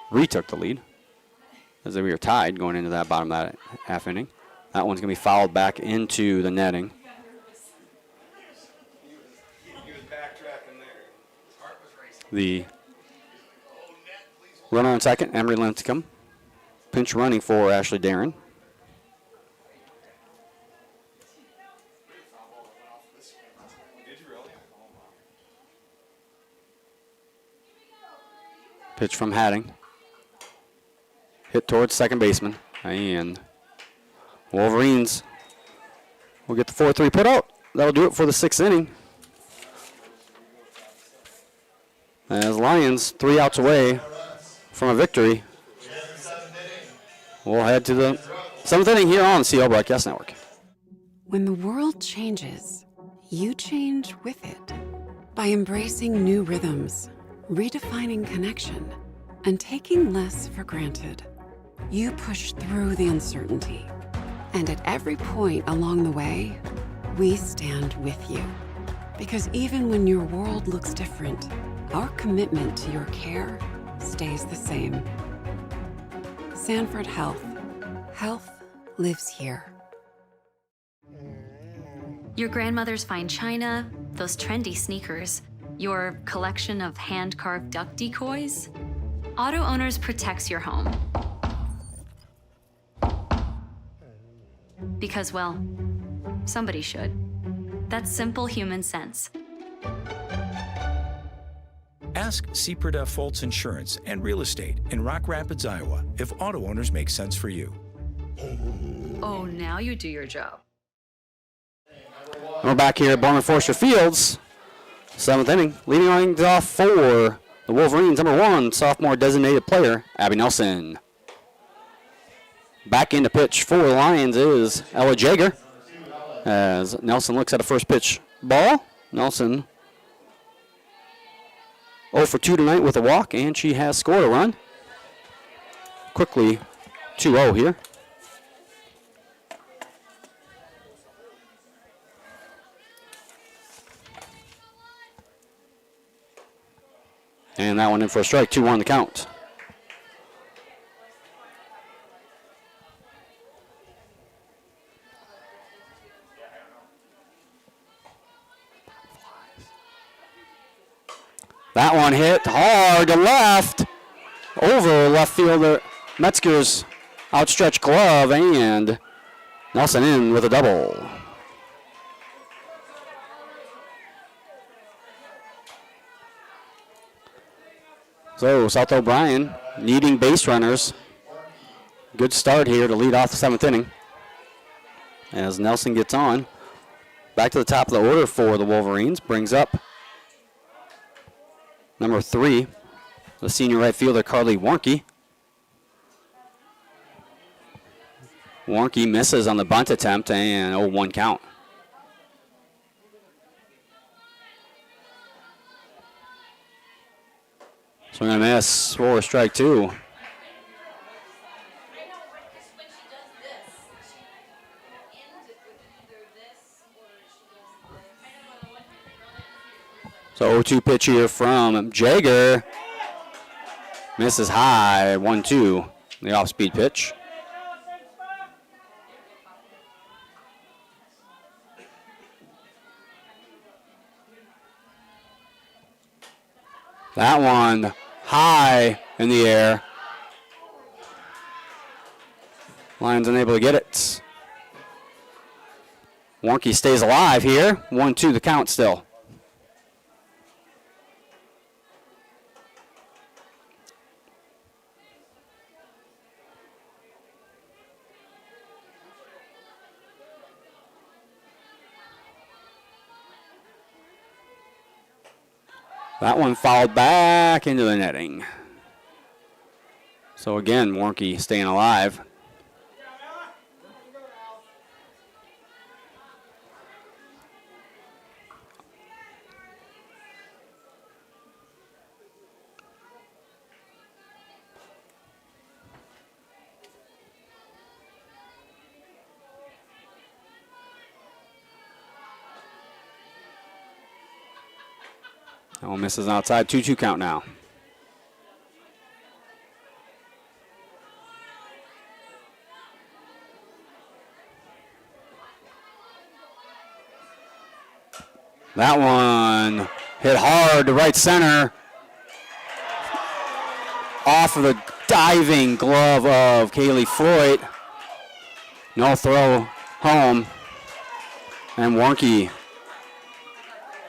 Retook the lead as we were tied going into that bottom of that half inning. That one's going to be fouled back into the netting. The runner on second, Emery Lincecum. Pinch running for Ashley Darren. Pitch from Hatting. Hit towards second baseman. And Wolverines will get the 4-3 put out. That'll do it for the 6th inning. As Lions 3 outs away from a victory. We'll head to the 7th inning here on the CL Broadcast Network. When the world changes, you change with it. By embracing new rhythms, redefining connection, and taking less for granted, you push through the uncertainty. And at every point along the way, we stand with you. Because even when your world looks different, our commitment to your care stays the same. Sanford Health. Health lives here. Your grandmother's fine china, those trendy sneakers, your collection of hand-carved duck decoys. Auto Owners protects your home. Because, well, somebody should. That's simple human sense. Ask Sepreda Foltz Insurance and Real Estate in Rock Rapids, Iowa, if auto owners make sense for you. Oh, now you do your job. We're back here at Bowman Forster Fields. 7th inning. Leading on off for the Wolverines, number 1, sophomore designated player, Abby Nelson. Back into pitch for the Lions is Ella Jager. As Nelson looks at a first pitch ball. Nelson 0 for 2 tonight with a walk, and she has scored a run. Quickly 2-0 here. And that one in for a strike, 2-1 the count. That one hit hard to left, over left fielder Metzger's outstretched glove, and Nelson in with a double. So South O'Brien needing base runners. Good start here to lead off the 7th inning. As Nelson gets on. back to the top of the order for the Wolverines. Brings up number 3, the senior right fielder, Carly Warnke. Warnke misses on the bunt attempt and 0-1 count. Swing and a miss for strike 2. So 0-2 pitch here from Jaeger. Misses high, 1-2, the off-speed pitch. That one high in the air. Lions unable to get it. Warnke stays alive here. 1-2 the count still. That one fouled back into the netting. So again, Warnke staying alive. That one misses outside. 2-2 count now. That one hit hard to right center. Off of the diving glove of Kaylee Floyd. No throw home. And Warnke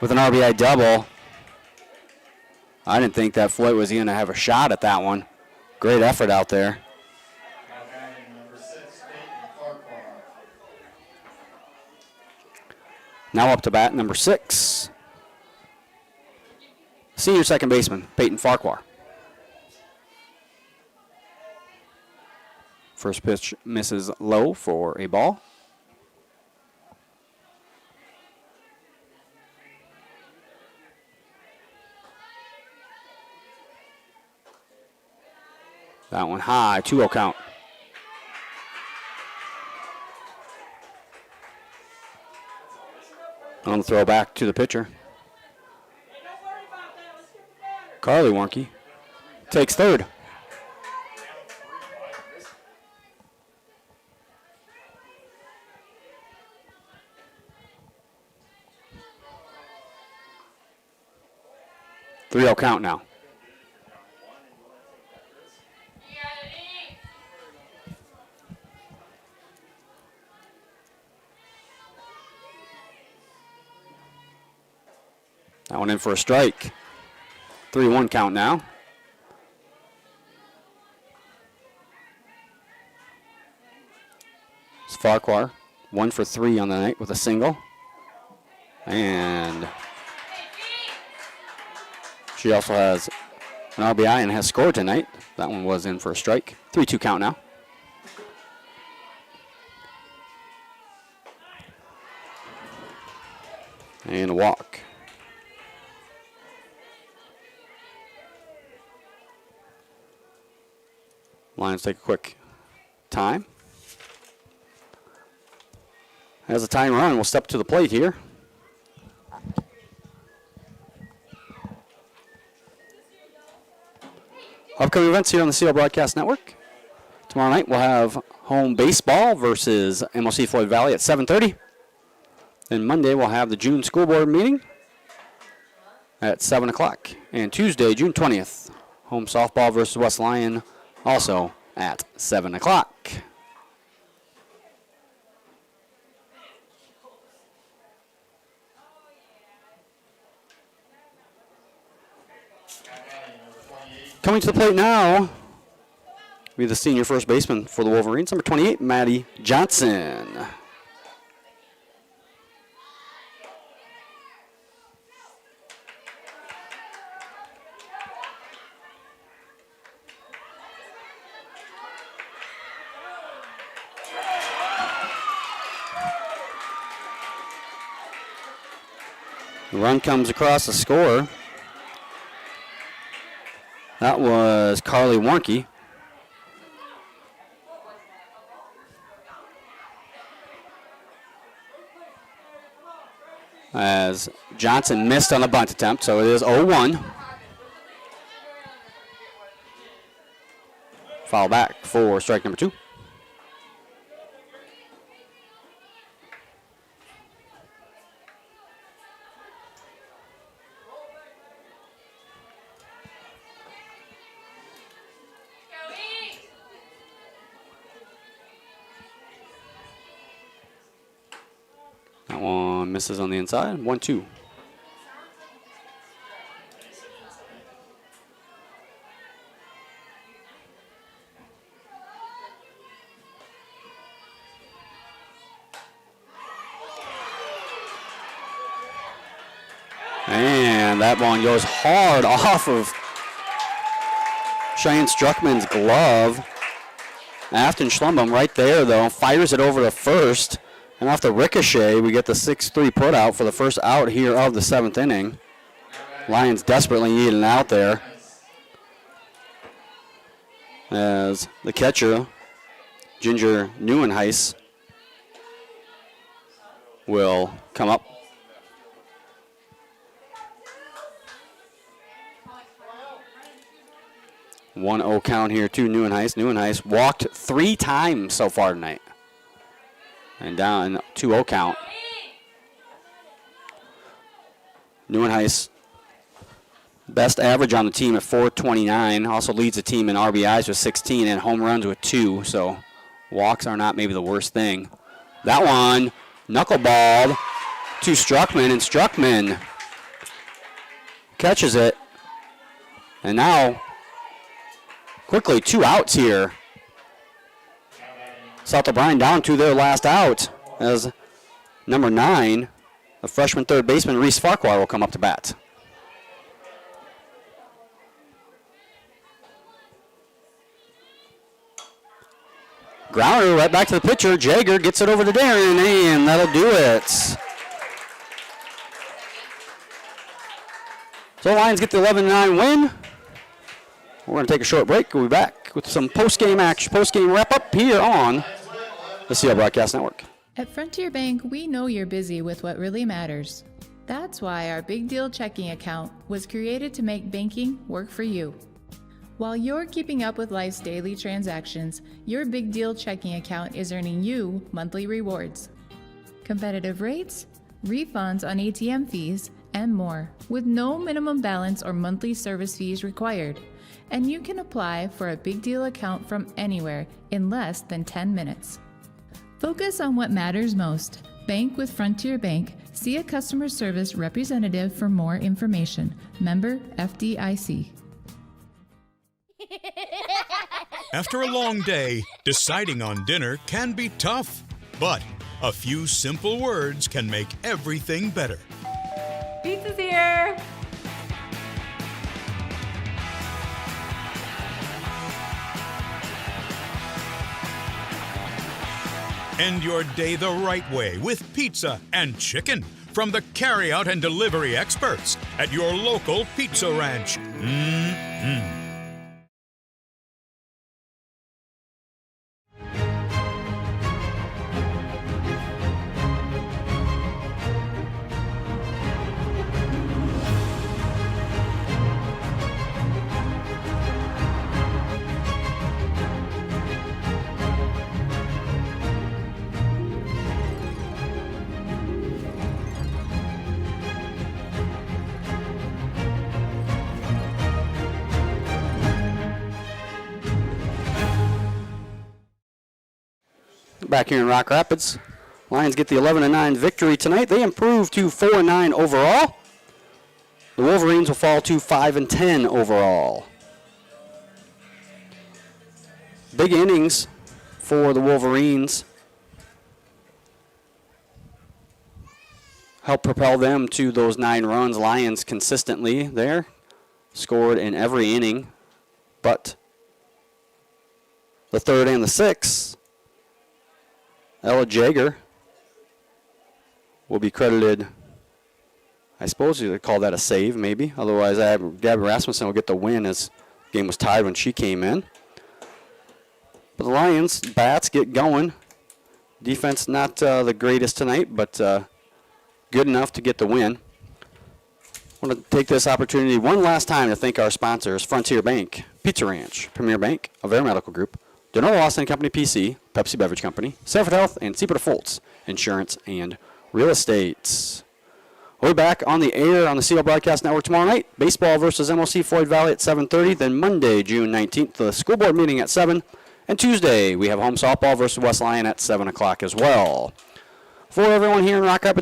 with an RBI double. I didn't think that Floyd was going to have a shot at that one. Great effort out there. Now up to bat, number 6. Senior second baseman, Peyton Farquhar. First pitch misses low for a ball. That one high, 2-0 count. On the throw back to the pitcher. Carly Warnke takes third. Three-0 count now. That one in for a strike. 3-1 count now. It's Farquhar, 1 for 3 on the night with a single. And she also has an RBI and has scored tonight. That one was in for a strike. 3-2 count now. And a walk. Lions take a quick time. As the time run, we'll step to the plate here. Upcoming events here on the CL Broadcast Network. Tomorrow night we'll have home baseball versus MLC Floyd Valley at 7:30. Then Monday we'll have the June school board meeting at 7 o'clock. And Tuesday, June 20th, home softball versus West Lyon, also at 7 o'clock. Coming to the plate now will be the senior first baseman for the Wolverines, number 28, Maddie Johnson. The run comes across the score. That was Carly Warnke. As Johnson missed on a bunt attempt, so it is 0-1. Foul back for strike number 2. That one misses on the inside. 1-2. And that one goes hard off of Cheyenne Struckman's glove. Afton Schlumbum right there, though, fires it over to first. And off the ricochet, we get the 6-3 put out for the first out here of the 7th inning. Lions desperately need an out there. As the catcher, Ginger Neuenhuis, will come up. 1-0 count here to Neuenhuis. Neuenhuis walked 3 times so far tonight. And down 2-0 count. Neuenhuis, best average on the team at .429. Also leads the team in RBIs with 16 and home runs with 2. So walks are not maybe the worst thing. That one, knuckleballed to Struckman, and Struckman catches it. And now, quickly 2 outs here. South O'Brien down to their last out as number 9, the freshman third baseman Reese Farquhar, will come up to bat. Grounder right back to the pitcher. Jager gets it over to Darren, and that'll do it. So Lions get the 11-9 win. We're going to take a short break. We'll be back with some post-game action, post-game wrap-up here on the CL Broadcast Network. At Frontier Bank, we know you're busy with what really matters. That's why our Big Deal checking account was created to make banking work for you. While you're keeping up with life's daily transactions, your Big Deal checking account is earning you monthly rewards. Competitive rates, refunds on ATM fees, and more, with no minimum balance or monthly service fees required. And you can apply for a Big Deal account from anywhere in less than 10 minutes. Focus on what matters most. Bank with Frontier Bank. See a customer service representative for more information. Member FDIC. After a long day, deciding on dinner can be tough, but a few simple words can make everything better. Pizza's here. End your day the right way with pizza and chicken from the carryout and delivery experts at your local Pizza Ranch. Mm-hmm. Back here in Rock Rapids, Lions get the 11-9 victory tonight. They improve to 4-9 overall. The Wolverines will fall to 5-10 overall. Big innings for the Wolverines help propel them to those 9 runs. Lions consistently there, scored in every inning, but the 3rd and the 6th, Ella Jager will be credited I suppose you could call that a save, maybe. Otherwise, Gabby Rasmussen will get the win as the game was tied when she came in. But the Lions bats get going. Defense not the greatest tonight, but good enough to get the win. I want to take this opportunity one last time to thank our sponsors, Frontier Bank, Pizza Ranch, Premier Bank, Avera Medical Group, Denova Austin Company PC, Pepsi Beverage Company, Sanford Health, and Seaport Foltz Insurance and Real Estate. We'll be back on the air on the CL Broadcast Network tomorrow night. Baseball versus MLC Floyd Valley at 7:30. Then Monday, June 19th, the school board meeting at 7. And Tuesday, we have home softball versus West Lyon at 7 o'clock as well. For everyone here in Rock Rapids,